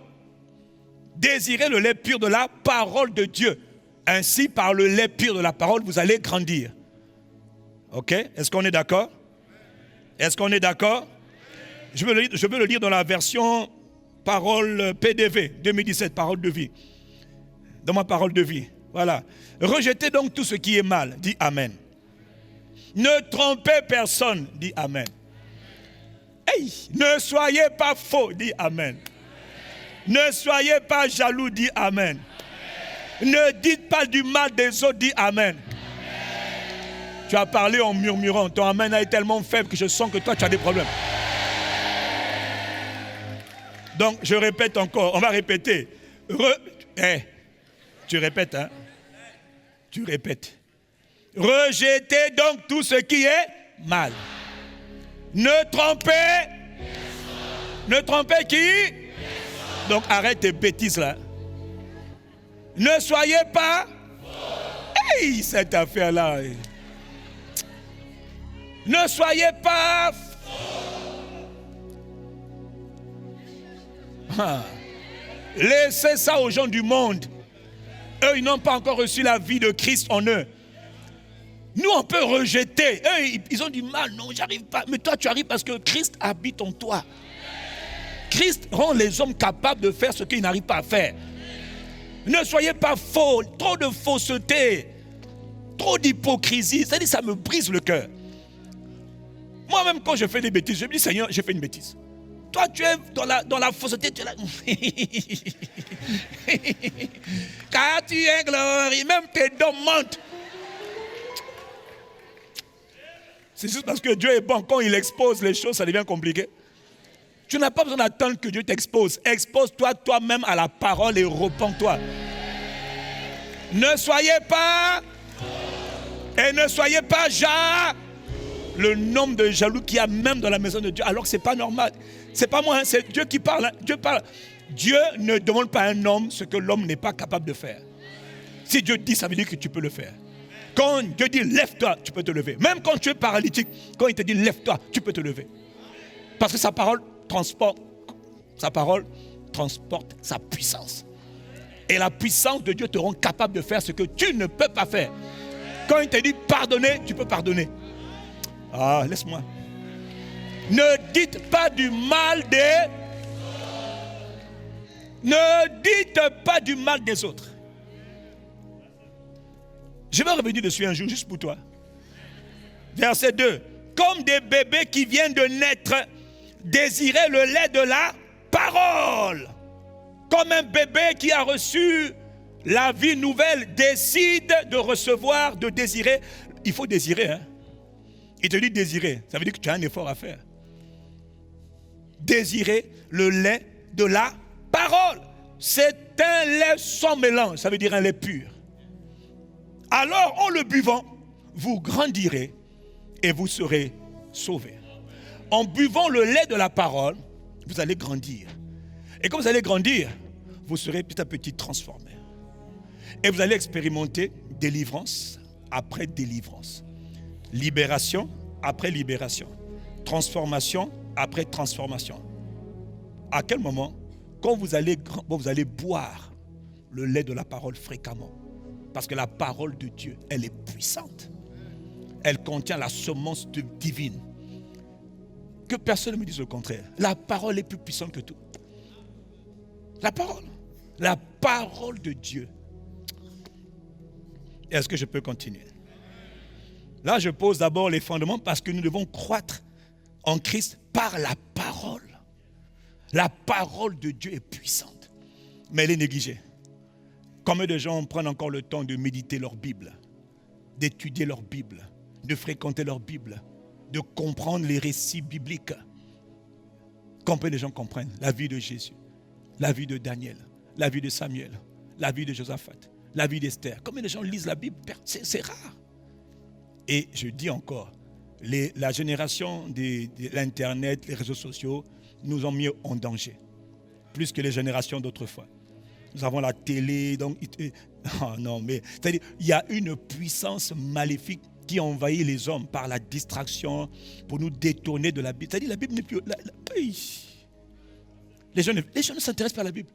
Désirez le lait pur de la parole de Dieu. Ainsi, par le lait pur de la parole, vous allez grandir. Ok? Est-ce qu'on est d'accord? Est-ce qu'on est d'accord? Je veux le lire dans la version parole PDV 2017, parole de vie. Dans ma parole de vie. Voilà. Rejetez donc tout ce qui est mal. Dis Amen. Ne trompez personne. Dis Amen. Hey, ne soyez pas faux. Dis Amen. Ne soyez pas jaloux. Dis Amen. Ne dites pas du mal des autres. Dis Amen. Tu as parlé en murmurant. Ton Amen est tellement faible que je sens que toi, tu as des problèmes. Donc, je répète encore. On va répéter. Tu répètes, hein? Tu répètes. Rejetez donc tout ce qui est mal. Ne trompez. Ne trompez qui? Donc, arrête tes bêtises là. Ne soyez pas. Hey, cette affaire-là. Ne soyez pas... Laissez ça aux gens du monde. Eux, ils n'ont pas encore reçu la vie de Christ en eux. Nous, on peut rejeter. Eux, ils ont du mal. Non, j'arrive pas. Mais toi, tu arrives parce que Christ habite en toi. Christ rend les hommes capables de faire ce qu'ils n'arrivent pas à faire. Ne soyez pas faux. Trop de fausseté. Trop d'hypocrisie. C'est-à-dire, ça me brise le cœur. Moi-même, quand je fais des bêtises, je me dis, Seigneur, j'ai fait une bêtise. Toi, tu es dans la fausseté, tu es là. Car tu es glorieux, même tes dons mentent. C'est juste parce que Dieu est bon. Quand il expose les choses, ça devient compliqué. Tu n'as pas besoin d'attendre que Dieu t'expose. Expose-toi toi-même à la parole et repens-toi. Ne soyez pas et ne soyez pas le nombre de jaloux qu'il y a même dans la maison de Dieu, alors que ce n'est pas normal. Ce n'est pas moi, hein, c'est Dieu qui parle. Dieu parle. Dieu ne demande pas à un homme ce que l'homme n'est pas capable de faire. Si Dieu dit, ça veut dire que tu peux le faire. Quand Dieu dit lève-toi, tu peux te lever. Même quand tu es paralytique, quand il te dit lève-toi, tu peux te lever. Parce que sa parole transporte sa puissance. Et la puissance de Dieu te rend capable de faire ce que tu ne peux pas faire. Quand il te dit pardonner, tu peux pardonner. Ah, laisse-moi. Ne dites pas du mal Ne dites pas du mal des autres. Je vais revenir dessus un jour, juste pour toi. Verset 2. Comme des bébés qui viennent de naître, désirez le lait de la parole. Comme un bébé qui a reçu la vie nouvelle, décide de recevoir, de désirer. Il faut désirer, hein. Il te dit désirer, ça veut dire que tu as un effort à faire. Désirer le lait de la parole. C'est un lait sans mélange, ça veut dire un lait pur. Alors, en le buvant, vous grandirez et vous serez sauvés. En buvant le lait de la parole, vous allez grandir. Et quand vous allez grandir, vous serez petit à petit transformés. Et vous allez expérimenter délivrance après délivrance. Libération après libération. Transformation après transformation. À quel moment? Quand vous allez boire le lait de la parole fréquemment. Parce que la parole de Dieu, elle est puissante. Elle contient la semence divine. Que personne ne me dise le contraire. La parole est plus puissante que tout. La parole de Dieu. Est-ce que je peux continuer? Là, je pose d'abord les fondements parce que nous devons croître en Christ par la parole. La parole de Dieu est puissante, mais elle est négligée. Combien de gens prennent encore le temps de méditer leur Bible, d'étudier leur Bible, de fréquenter leur Bible, de comprendre les récits bibliques? Combien de gens comprennent la vie de Jésus, la vie de Daniel, la vie de Samuel, la vie de Josaphat, la vie d'Esther? Combien de gens lisent la Bible? C'est rare. Et je dis encore, la génération de l'Internet, les réseaux sociaux, nous ont mis en danger, plus que les générations d'autrefois. Nous avons la télé, donc... Oh non, mais c'est-à-dire, il y a une puissance maléfique qui envahit les hommes par la distraction pour nous détourner de la Bible. C'est-à-dire, la Bible n'est plus... Les gens ne s'intéressent pas à la Bible.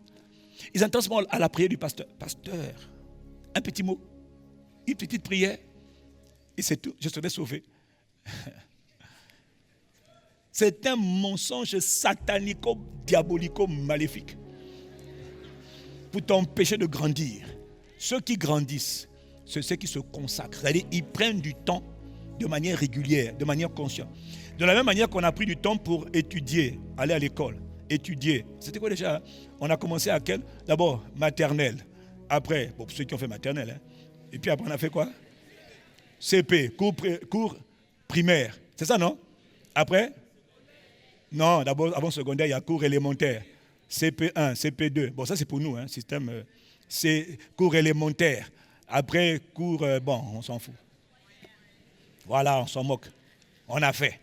Ils s'intéressent à la prière du pasteur. Pasteur, un petit mot, une petite prière, et c'est tout, je serai sauvé. C'est un mensonge satanico-diabolico-maléfique pour t'empêcher de grandir. Ceux qui grandissent, c'est ceux qui se consacrent. C'est-à-dire ils prennent du temps de manière régulière, de manière consciente. De la même manière qu'on a pris du temps pour étudier, aller à l'école, étudier. C'était quoi déjà? On a commencé à quel? D'abord, maternelle. Après, pour ceux qui ont fait maternelle. Et puis après, on a fait quoi? CP, cours primaire. C'est ça, non? Après? Non, d'abord, avant secondaire, il y a cours élémentaire. CP1, CP2. Bon, ça, c'est pour nous, hein, système. C'est cours élémentaire. Après, cours... bon, on s'en fout. Voilà, on s'en moque. On a fait.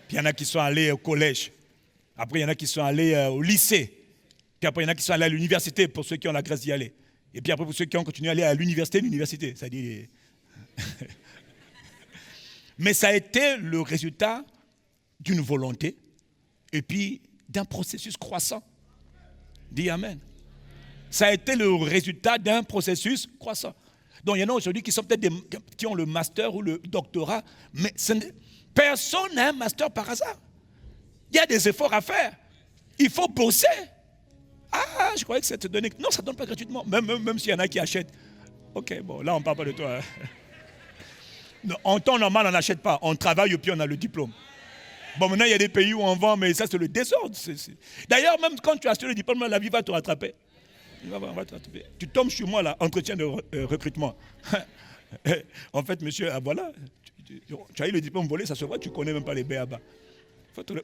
Puis il y en a qui sont allés au collège. Après, il y en a qui sont allés au lycée. Puis après, il y en a qui sont allés à l'université, pour ceux qui ont la grâce d'y aller. Et puis après, pour ceux qui ont continué à aller à l'université, c'est-à-dire... Mais ça a été le résultat d'une volonté et puis d'un processus croissant. Dis Amen. Ça a été le résultat d'un processus croissant. Donc il y en a aujourd'hui qui sont peut-être qui ont le master ou le doctorat, mais personne n'a un master par hasard. Il y a des efforts à faire. Il faut bosser. Ah, je croyais que ça te donnait. Non, ça ne donne pas gratuitement. Même s'il y en a qui achètent. Ok, bon, là on ne parle pas de toi. Non, en temps normal, on n'achète pas. On travaille et puis on a le diplôme. Bon, maintenant, il y a des pays où on vend, mais ça, c'est le désordre. D'ailleurs, même quand tu as acheté le diplôme, la vie va te rattraper. On va te rattraper. Tu tombes chez moi, là, entretien de recrutement. En fait, monsieur, voilà, tu as eu le diplôme volé, ça se voit, tu ne connais même pas les b.a.-ba.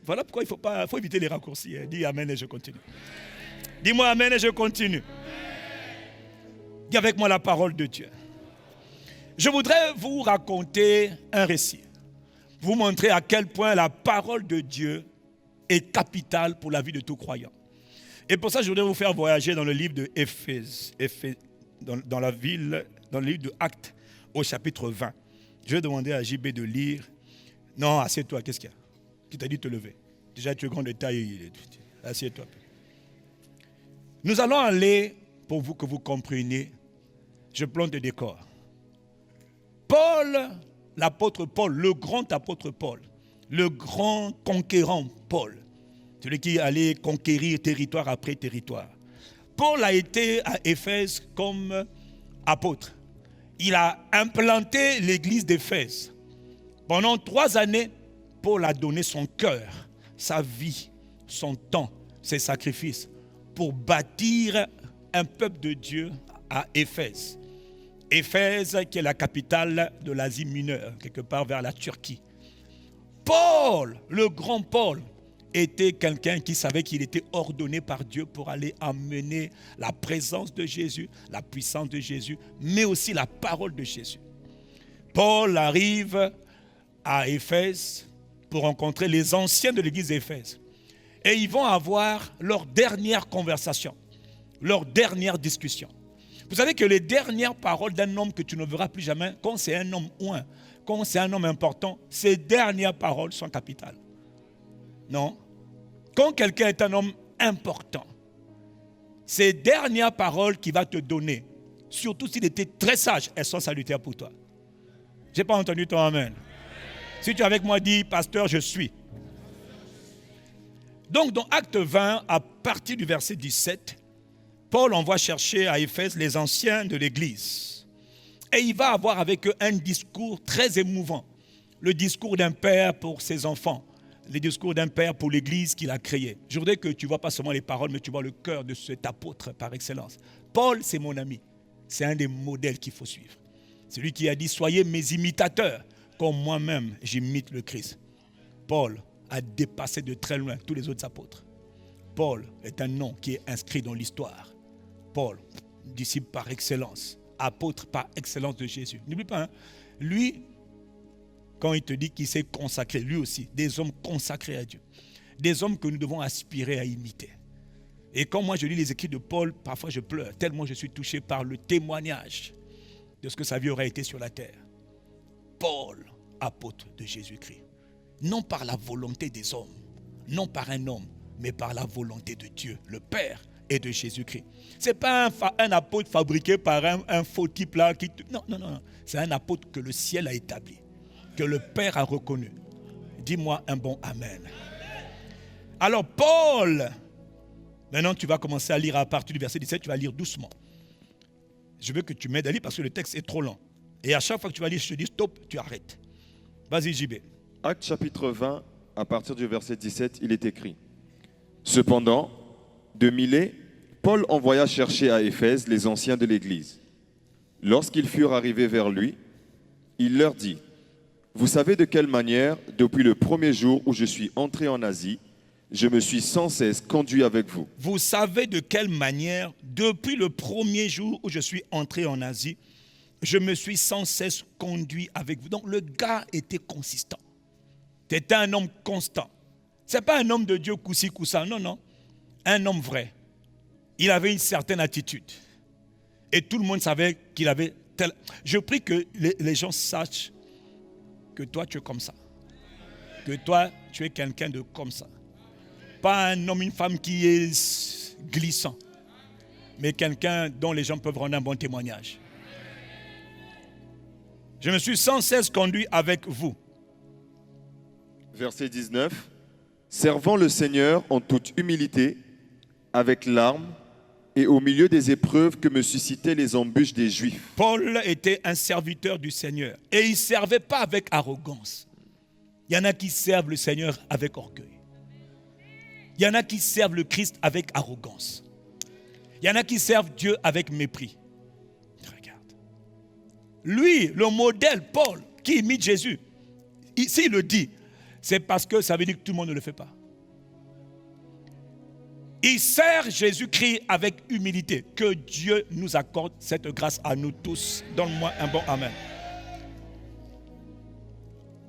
Voilà pourquoi il faut éviter les raccourcis. Dis Amen et je continue. Dis-moi Amen et je continue. Dis avec moi la parole de Dieu. Je voudrais vous raconter un récit. Vous montrer à quel point la parole de Dieu est capitale pour la vie de tout croyant. Et pour ça, je voudrais vous faire voyager dans le livre de Éphèse, dans le livre de Actes, au chapitre 20. Je vais demander à JB de lire. Non, assieds-toi, qu'est-ce qu'il y a? Qui t'a dit de te lever? Déjà, tu es grand de taille. Assieds-toi. Nous allons aller, pour vous que vous compreniez, je plante le décor. Paul, l'apôtre Paul, le grand apôtre Paul, le grand conquérant Paul, celui qui allait conquérir territoire après territoire. Paul a été à Éphèse comme apôtre. Il a implanté l'église d'Éphèse. Pendant 3 années, Paul a donné son cœur, sa vie, son temps, ses sacrifices pour bâtir un peuple de Dieu à Éphèse. Éphèse, qui est la capitale de l'Asie mineure, quelque part vers la Turquie. Paul, le grand Paul, était quelqu'un qui savait qu'il était ordonné par Dieu pour aller amener la présence de Jésus, la puissance de Jésus, mais aussi la parole de Jésus. Paul arrive à Éphèse pour rencontrer les anciens de l'église d'Éphèse. Et ils vont avoir leur dernière conversation, leur dernière discussion. Vous savez que les dernières paroles d'un homme que tu ne verras plus jamais, quand c'est un homme quand c'est un homme important, ces dernières paroles sont capitales. Non? Quand quelqu'un est un homme important, ces dernières paroles qu'il va te donner, surtout s'il était très sage, elles sont salutaires pour toi. Je n'ai pas entendu ton amen. Si tu es avec moi, dis, pasteur, je suis. Donc, dans Acte 20, à partir du verset 17, Paul envoie chercher à Éphèse les anciens de l'église. Et il va avoir avec eux un discours très émouvant. Le discours d'un père pour ses enfants. Le discours d'un père pour l'église qu'il a créée. Je voudrais que tu ne vois pas seulement les paroles, mais tu vois le cœur de cet apôtre par excellence. Paul, c'est mon ami. C'est un des modèles qu'il faut suivre. C'est lui qui a dit, soyez mes imitateurs, comme moi-même j'imite le Christ. Paul a dépassé de très loin tous les autres apôtres. Paul est un nom qui est inscrit dans l'histoire. Paul, disciple par excellence, apôtre par excellence de Jésus. N'oublie pas, hein, lui, quand il te dit qu'il s'est consacré, lui aussi, des hommes consacrés à Dieu. Des hommes que nous devons aspirer à imiter. Et quand moi je lis les écrits de Paul, parfois je pleure, tellement je suis touché par le témoignage de ce que sa vie aurait été sur la terre. Paul, apôtre de Jésus-Christ. Non par la volonté des hommes, non par un homme, mais par la volonté de Dieu, le Père et de Jésus-Christ. Ce n'est pas un apôtre fabriqué par un faux type là. Non. C'est un apôtre que le ciel a établi, que le Père a reconnu. Dis-moi un bon Amen. Alors Paul, maintenant tu vas commencer à lire à partir du verset 17, tu vas lire doucement. Je veux que tu m'aides à lire parce que le texte est trop long. Et à chaque fois que tu vas lire, je te dis stop, tu arrêtes. Vas-y JB. Acte chapitre 20, à partir du verset 17, il est écrit. Cependant, de Milet, Paul envoya chercher à Éphèse les anciens de l'Église. Lorsqu'ils furent arrivés vers lui, il leur dit, « Vous savez de quelle manière, depuis le premier jour où je suis entré en Asie, je me suis sans cesse conduit avec vous. » Vous savez de quelle manière, depuis le premier jour où je suis entré en Asie, je me suis sans cesse conduit avec vous. Donc le gars était consistant. C'était un homme constant. Ce n'est pas un homme de Dieu coussi coussa, non. Un homme vrai. Il avait une certaine attitude. Et tout le monde savait qu'il avait tel... Je prie que les gens sachent que toi, tu es comme ça. Que toi, tu es quelqu'un de comme ça. Pas un homme, une femme qui est glissant, mais quelqu'un dont les gens peuvent rendre un bon témoignage. Je me suis sans cesse conduit avec vous. Verset 19. Servant le Seigneur en toute humilité, avec larmes, et au milieu des épreuves que me suscitaient les embûches des Juifs. Paul était un serviteur du Seigneur et il ne servait pas avec arrogance. Il y en a qui servent le Seigneur avec orgueil. Il y en a qui servent le Christ avec arrogance. Il y en a qui servent Dieu avec mépris. Regarde. Lui, le modèle, Paul, qui imite Jésus, s'il le dit, c'est parce que ça veut dire que tout le monde ne le fait pas. Il sert Jésus-Christ avec humilité. Que Dieu nous accorde cette grâce à nous tous. Donne-moi un bon amen.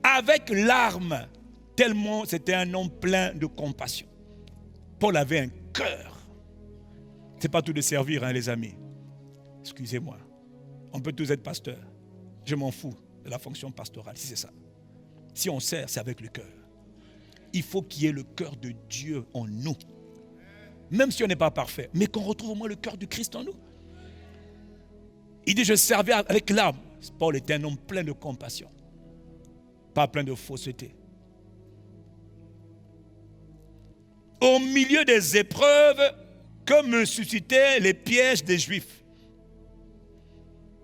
Avec larmes, tellement c'était un homme plein de compassion. Paul avait un cœur. Ce n'est pas tout de servir, hein, les amis. Excusez-moi. On peut tous être pasteurs. Je m'en fous de la fonction pastorale, si c'est ça. Si on sert, c'est avec le cœur. Il faut qu'il y ait le cœur de Dieu en nous. Même si on n'est pas parfait, mais qu'on retrouve au moins le cœur du Christ en nous. Il dit, je servais avec larmes. Paul était un homme plein de compassion, pas plein de fausseté. Au milieu des épreuves que me suscitaient les pièges des Juifs.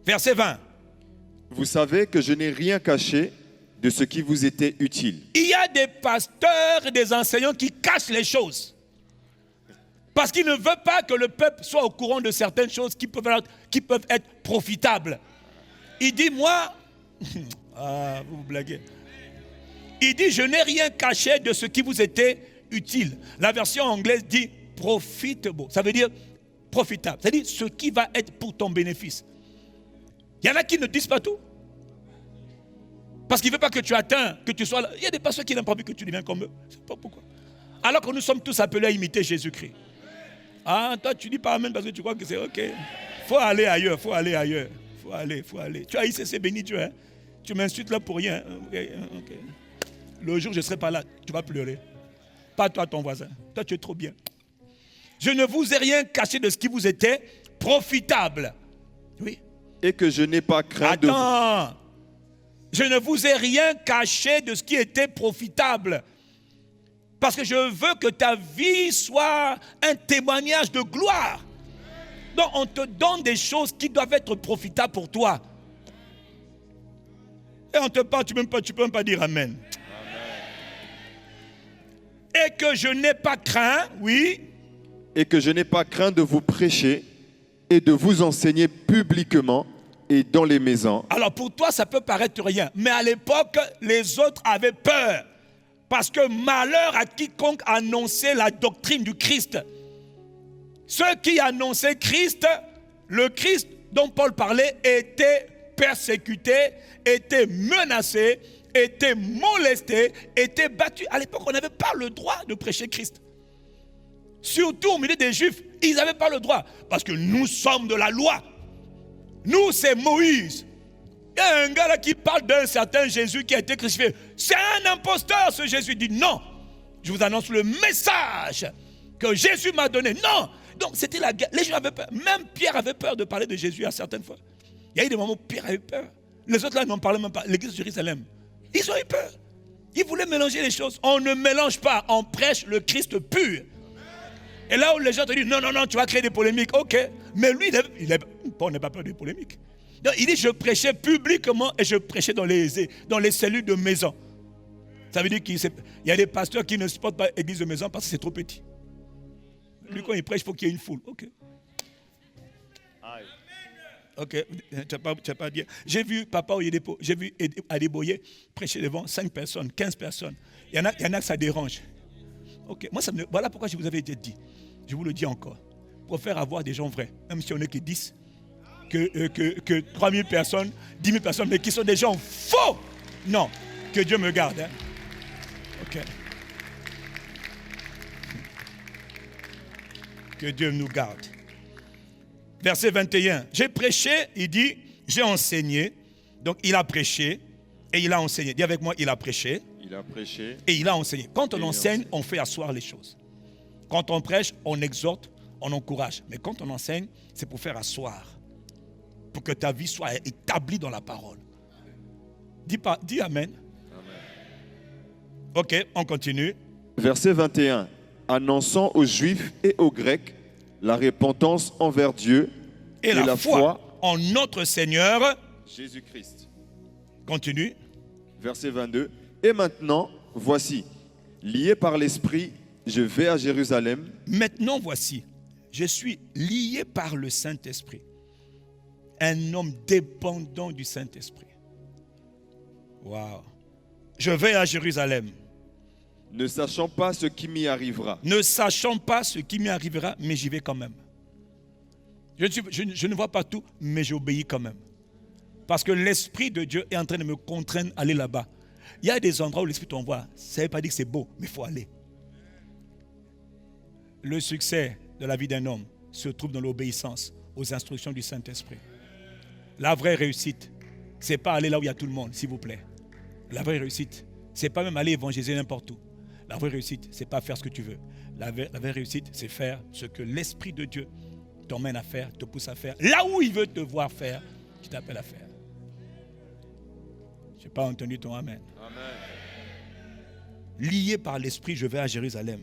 Verset 20. Vous savez que je n'ai rien caché de ce qui vous était utile. Il y a des pasteurs et des enseignants qui cachent les choses. Parce qu'ils ne veulent pas que le peuple soit au courant de certaines choses qui peuvent être profitables. Il dit, moi, vous blaguez. Il dit, je n'ai rien caché de ce qui vous était utile. La version anglaise dit profitable. Ça veut dire profitable. C'est-à-dire ce qui va être pour ton bénéfice. Il y en a qui ne disent pas tout. Parce qu'il ne veut pas que tu atteins, que tu sois là. Il y a des pasteurs qui n'ont pas envie que tu deviennes comme eux. Je ne sais pas pourquoi. Alors que nous sommes tous appelés à imiter Jésus-Christ. Ah, toi, tu dis pas amen parce que tu crois que c'est OK. Faut aller ailleurs, faut aller ailleurs. Faut aller. Tu as ICC, béni Dieu. Hein? Tu m'insultes là pour rien. Okay. Le jour où je ne serai pas là, tu vas pleurer. Pas toi, ton voisin. Toi, tu es trop bien. Je ne vous ai rien caché de ce qui vous était profitable. Oui. Et que je n'ai pas craint de vous. Attends. Je ne vous ai rien caché de ce qui était profitable. Parce que je veux que ta vie soit un témoignage de gloire. Donc on te donne des choses qui doivent être profitables pour toi. Et on te parle, tu ne peux même pas dire amen. Et que je n'ai pas craint, oui. Et que je n'ai pas craint de vous prêcher et de vous enseigner publiquement et dans les maisons. Alors pour toi, ça peut paraître rien. Mais à l'époque, les autres avaient peur. Parce que malheur à quiconque annonçait la doctrine du Christ. Ceux qui annonçaient Christ, le Christ dont Paul parlait, étaient persécutés, étaient menacés, étaient molestés, étaient battus. À l'époque, on n'avait pas le droit de prêcher Christ. Surtout au milieu des Juifs, ils n'avaient pas le droit. Parce que nous sommes de la loi. Nous, c'est Moïse. Il y a un gars là qui parle d'un certain Jésus qui a été crucifié. C'est un imposteur, ce Jésus. Dit non, je vous annonce le message que Jésus m'a donné. Non. Donc c'était la guerre. Les gens avaient peur. Même Pierre avait peur de parler de Jésus à certaines fois. Il y a eu des moments où Pierre avait peur. Les autres là n'en parlaient même pas. L'église de Jérusalem. Ils ont eu peur. Ils voulaient mélanger les choses. On ne mélange pas. On prêche le Christ pur. Et là où les gens te disent non, tu vas créer des polémiques. Ok. Mais lui, Paul n'a pas peur des polémiques. Donc, il dit, je prêchais publiquement et je prêchais dans les cellules de maison. Ça veut dire qu'il y a des pasteurs qui ne supportent pas l'église de maison parce que c'est trop petit. Lui, quand il prêche, il faut qu'il y ait une foule. Ok. Ok, tu n'as pas dit. J'ai vu Papa Oyedepo, j'ai vu Adeboye prêcher devant 5 personnes, 15 personnes. Il y en a que ça dérange. Ok, moi, voilà pourquoi je vous avais dit. Je vous le dis encore. Pour faire avoir des gens vrais, même si on n'est que 10. Que 3000 personnes, 10 000 personnes, mais qui sont des gens faux. Non, que Dieu me garde. Hein. Ok. Que Dieu nous garde. Verset 21. J'ai prêché, il dit, j'ai enseigné. Donc il a prêché Et il a enseigné. Dis avec moi, il a prêché. Il a prêché. Et il a enseigné. Quand on Et il a enseigne, enseigné. on fait asseoir les choses. Quand on prêche, on exhorte, on encourage. Mais quand on enseigne, c'est pour faire asseoir. Pour que ta vie soit établie dans la parole. Dis Amen. Ok, on continue. Verset 21. Annonçant aux Juifs et aux Grecs la repentance envers Dieu Et la foi en notre Seigneur. Jésus-Christ. Continue. Verset 22. Et maintenant, voici, lié par l'Esprit, je vais à Jérusalem. Maintenant, voici, je suis lié par le Saint-Esprit. Un homme dépendant du Saint-Esprit. Waouh. Je vais à Jérusalem. Ne sachant pas ce qui m'y arrivera. Ne sachant pas ce qui m'y arrivera, mais j'y vais quand même. Je ne vois pas tout, mais j'obéis quand même. Parce que l'Esprit de Dieu est en train de me contraindre à aller là-bas. Il y a des endroits où l'Esprit t'envoie. Ça ne veut pas dire que c'est beau, mais il faut aller. Le succès de la vie d'un homme se trouve dans l'obéissance aux instructions du Saint-Esprit. La vraie réussite, ce n'est pas aller là où il y a tout le monde, s'il vous plaît. La vraie réussite, ce n'est pas même aller évangéliser n'importe où. La vraie réussite, ce n'est pas faire ce que tu veux. La vraie réussite, c'est faire ce que l'Esprit de Dieu t'emmène à faire, te pousse à faire. Là où il veut te voir faire, qu'il t'appelle à faire. Je n'ai pas entendu ton Amen. Amen. Lié par l'Esprit, je vais à Jérusalem.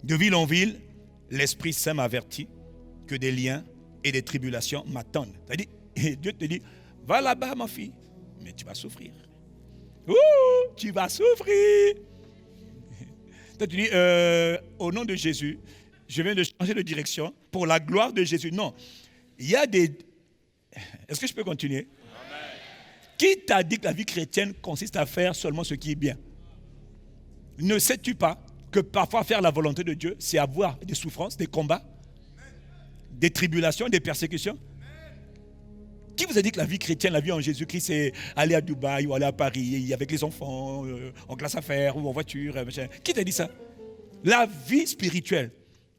De ville en ville, l'Esprit Saint m'avertit que des liens et des tribulations m'attendent. C'est-à-dire, Dieu te dit, va là-bas ma fille, mais tu vas souffrir. Ouh, tu vas souffrir. Toi tu dis, au nom de Jésus, je viens de changer de direction pour la gloire de Jésus. Non, il y a des... Est-ce que je peux continuer? Amen. Qui t'a dit que la vie chrétienne consiste à faire seulement ce qui est bien? Ne sais-tu pas que parfois faire la volonté de Dieu, c'est avoir des souffrances, des combats, des tribulations, des persécutions? Qui vous a dit que la vie chrétienne, la vie en Jésus-Christ, c'est aller à Dubaï ou aller à Paris avec les enfants, en classe affaires ou en voiture, machin? Qui t'a dit ça? La vie spirituelle,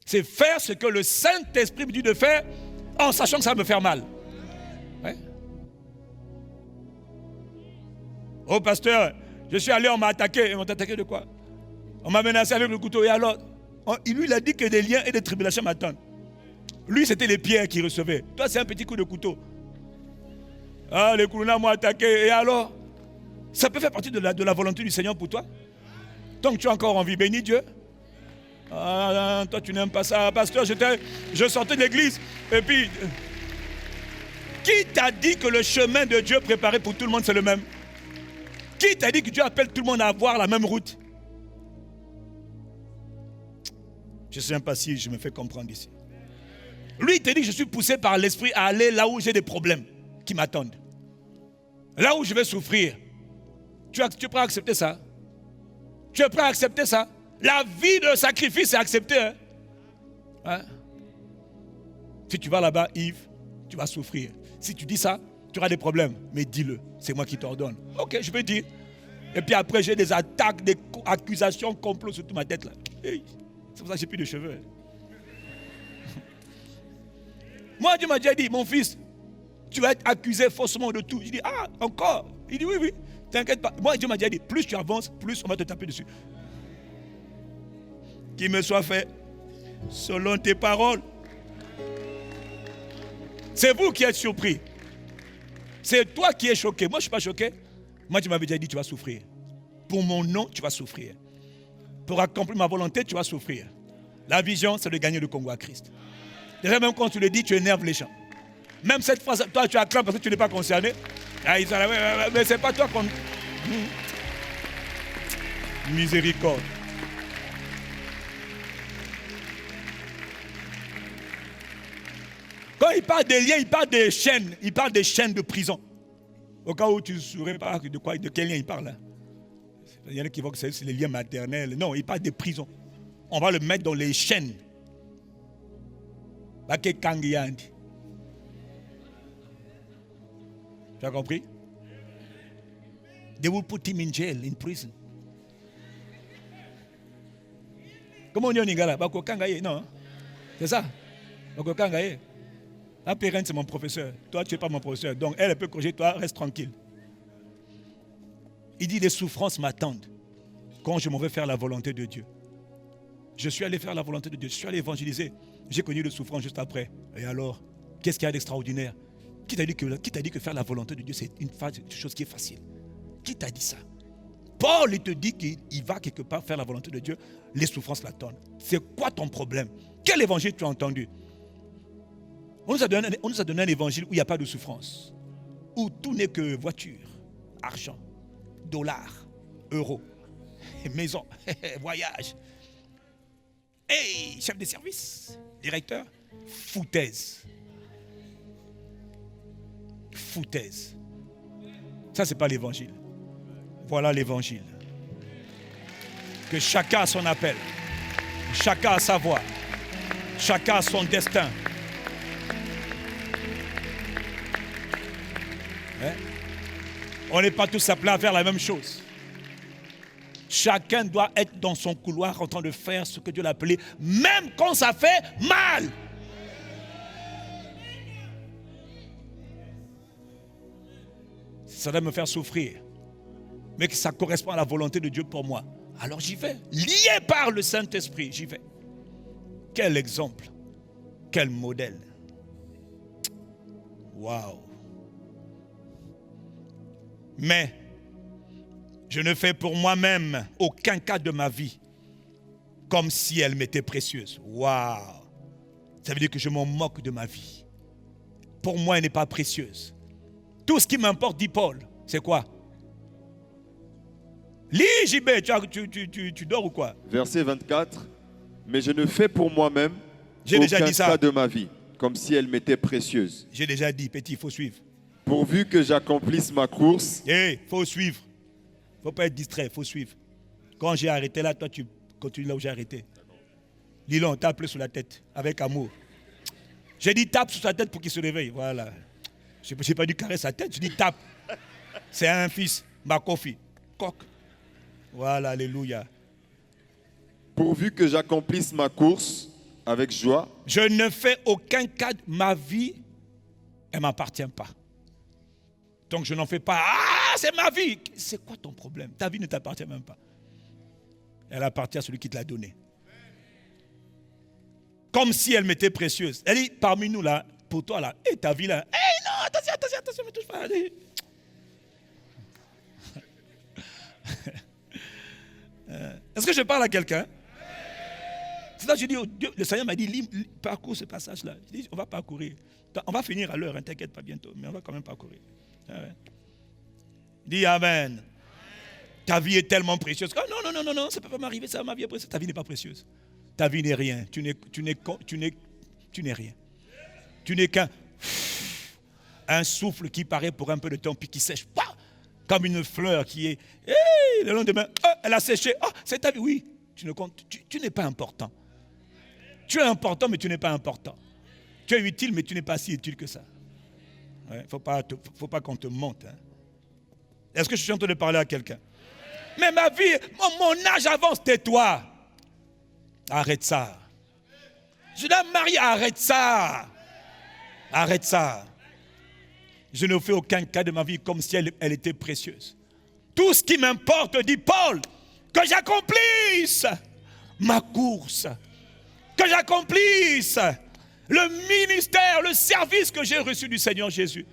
c'est faire ce que le Saint-Esprit me dit de faire en sachant que ça va me faire mal. Ouais. Oh pasteur, je suis allé, on m'a attaqué. On m'a attaqué de quoi? On m'a menacé avec le couteau. Et alors, lui, il a dit que des liens et des tribulations m'attendent. Lui, c'était les pierres qu'il recevait. Toi, c'est un petit coup de couteau. Ah, les Koulouna m'ont attaqué. Et alors, ça peut faire partie de la volonté du Seigneur pour toi? Tant que tu as encore envie, bénis Dieu. Ah, toi, tu n'aimes pas ça. Pasteur, je sortais de l'église. Et puis, qui t'a dit que le chemin de Dieu préparé pour tout le monde, c'est le même? Qui t'a dit que Dieu appelle tout le monde à avoir la même route? Je ne sais même pas si je me fais comprendre ici. Lui, il te dit que je suis poussé par l'Esprit à aller là où j'ai des problèmes qui m'attendent. Là où je vais souffrir. Tu es prêt à accepter ça? Tu es prêt à accepter ça? La vie de sacrifice, c'est accepté. Hein? Si tu vas là-bas, Yves, tu vas souffrir. Si tu dis ça, tu auras des problèmes. Mais dis-le, c'est moi qui t'ordonne. Ok, je vais dire. Et puis après, j'ai des attaques, des accusations, complots sur toute ma tête là. Hey, c'est pour ça que j'ai plus de cheveux. Moi, Dieu m'a déjà dit, mon fils, tu vas être accusé faussement de tout. Je dis, ah, encore? Il dit, oui, oui, t'inquiète pas. Moi, Dieu m'a déjà dit, plus tu avances, plus on va te taper dessus. Qu'il me soit fait selon tes paroles. C'est vous qui êtes surpris. C'est toi qui es choqué. Moi, je ne suis pas choqué. Moi, tu m'avais déjà dit, tu vas souffrir. Pour mon nom, tu vas souffrir. Pour accomplir ma volonté, tu vas souffrir. La vision, c'est de gagner le Congo à Christ. Déjà, même quand tu le dis, tu énerves les gens. Même cette phrase, toi, tu acclames parce que tu n'es pas concerné. Ah, ils sont là, mais ce n'est pas toi qu'on... Miséricorde. Quand il parle des liens, il parle des chaînes. Il parle des chaînes de prison. Au cas où tu ne saurais pas de quel lien il parle. Hein. Il y en a qui voient que c'est les liens maternels. Non, il parle des prisons. On va le mettre dans les chaînes. Tu as compris? They will put him in jail, in prison. Comment on dit en Lingala? Non, c'est ça. La Pérenne, c'est mon professeur. Toi, tu n'es pas mon professeur. Donc, elle peut corriger, toi, reste tranquille. Il dit, les souffrances m'attendent quand je m'en vais faire la volonté de Dieu. Je suis allé faire la volonté de Dieu. Je suis allé évangéliser. J'ai connu les souffrances juste après. Et alors, qu'est-ce qu'il y a d'extraordinaire? Qui t'a dit que faire la volonté de Dieu, c'est une chose qui est facile? Qui t'a dit ça? Paul, il te dit qu'il va quelque part faire la volonté de Dieu. Les souffrances l'attendent. C'est quoi ton problème? Quel évangile tu as entendu? On nous a donné un évangile où il n'y a pas de souffrance. Où tout n'est que voiture, argent, dollars, euros, maison, voyage. Hey, chef de service, directeur, foutaise. Foutaise. Ça, c'est pas l'évangile. Voilà l'évangile. Que chacun a son appel. Chacun a sa voie. Chacun a son destin. Hein? On n'est pas tous appelés à faire la même chose. Chacun doit être dans son couloir en train de faire ce que Dieu l'a appelé, même quand ça fait mal. Ça doit me faire souffrir, mais que ça correspond à la volonté de Dieu pour moi. Alors j'y vais, lié par le Saint-Esprit, j'y vais. Quel exemple, quel modèle. Waouh. Mais je ne fais pour moi-même aucun cas de ma vie comme si elle m'était précieuse. Waouh! Ça veut dire que je m'en moque de ma vie. Pour moi, elle n'est pas précieuse. Tout ce qui m'importe, dit Paul, c'est quoi? Lis, JB, tu dors ou quoi? Verset 24. Mais je ne fais pour moi-même aucun cas de ma vie comme si elle m'était précieuse. J'ai déjà dit, petit, il faut suivre. Pourvu que j'accomplisse ma course. Il faut suivre. Il ne faut pas être distrait, il faut suivre. Quand j'ai arrêté là, toi tu continues là où j'ai arrêté. Lis-le, tape-le sur la tête, avec amour. J'ai dit tape sur sa tête pour qu'il se réveille. Voilà. Je n'ai pas dit carrer sa tête, je dis tape. C'est un fils, Makofi. Coq. Voilà, alléluia. Pourvu que j'accomplisse ma course avec joie. Je ne fais aucun cas de ma vie, elle ne m'appartient pas. Donc je n'en fais pas. Ah, c'est ma vie. C'est quoi ton problème? Ta vie ne t'appartient même pas. Elle appartient à celui qui te l'a donnée. Comme si elle m'était précieuse. Elle dit, parmi nous là, pour toi là, et ta vie là, hey, non, attention, ne me touche pas. Est-ce que je parle à quelqu'un? C'est là que je dis, le Seigneur m'a dit, parcours ce passage-là. Je dis, on va parcourir. On va finir à l'heure, hein, t'inquiète pas bientôt, mais on va quand même parcourir. Dis Amen. Ta vie est tellement précieuse. Oh, non, ça ne peut pas m'arriver, ça, ma vie est précieuse. Ta vie n'est pas précieuse. Ta vie n'est rien. Tu n'es rien. Tu n'es qu'un souffle qui paraît pour un peu de temps, puis qui sèche. Comme une fleur qui est... le lendemain, elle a séché. C'est ta vie. Oui, tu n'es pas important. Tu es important, mais tu n'es pas important. Tu es utile, mais tu n'es pas si utile que ça. Il ne faut pas qu'on te monte. Hein. Est-ce que je suis en train de parler à quelqu'un? Mais ma vie, mon âge avance, tais-toi. Arrête ça. Je dois me marier, arrête ça. Arrête ça. Je ne fais aucun cas de ma vie comme si elle était précieuse. Tout ce qui m'importe, dit Paul, que j'accomplisse ma course. Que j'accomplisse le ministère, le service que j'ai reçu du Seigneur Jésus.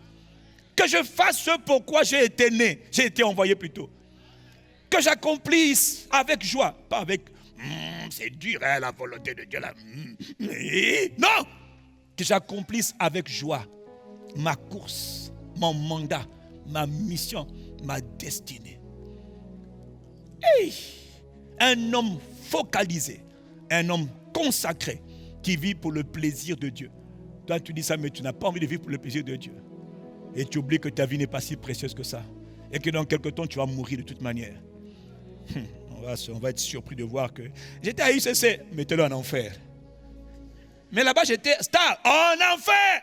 Que je fasse ce pourquoi j'ai été né, j'ai été envoyé plutôt. Que j'accomplisse avec joie, pas avec c'est dur hein, la volonté de Dieu là. Non, que j'accomplisse avec joie ma course, mon mandat, ma mission, ma destinée. Hey, un homme focalisé, un homme consacré qui vit pour le plaisir de Dieu. Toi tu dis ça mais tu n'as pas envie de vivre pour le plaisir de Dieu. Et tu oublies que ta vie n'est pas si précieuse que ça. Et que dans quelque temps, tu vas mourir de toute manière. On va être surpris de voir que j'étais à UCC, mettez-le en enfer. Mais là-bas, j'étais star en enfer.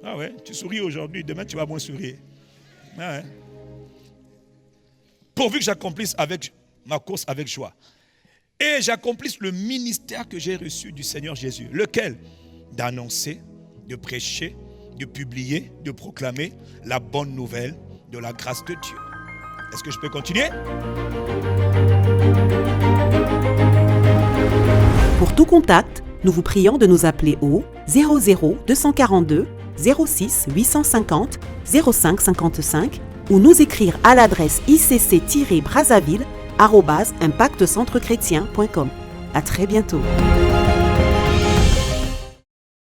Ah ouais, tu souris aujourd'hui, demain tu vas moins sourire. Ah ouais. Pourvu que j'accomplisse ma course avec joie. Et j'accomplisse le ministère que j'ai reçu du Seigneur Jésus. Lequel? D'annoncer, de prêcher, de publier, de proclamer la bonne nouvelle de la grâce de Dieu. Est-ce que je peux continuer? Pour tout contact, nous vous prions de nous appeler au 00 242 06 850 05 55 ou nous écrire à l'adresse icc-brazzaville@impactcentrechrestien.com. À très bientôt.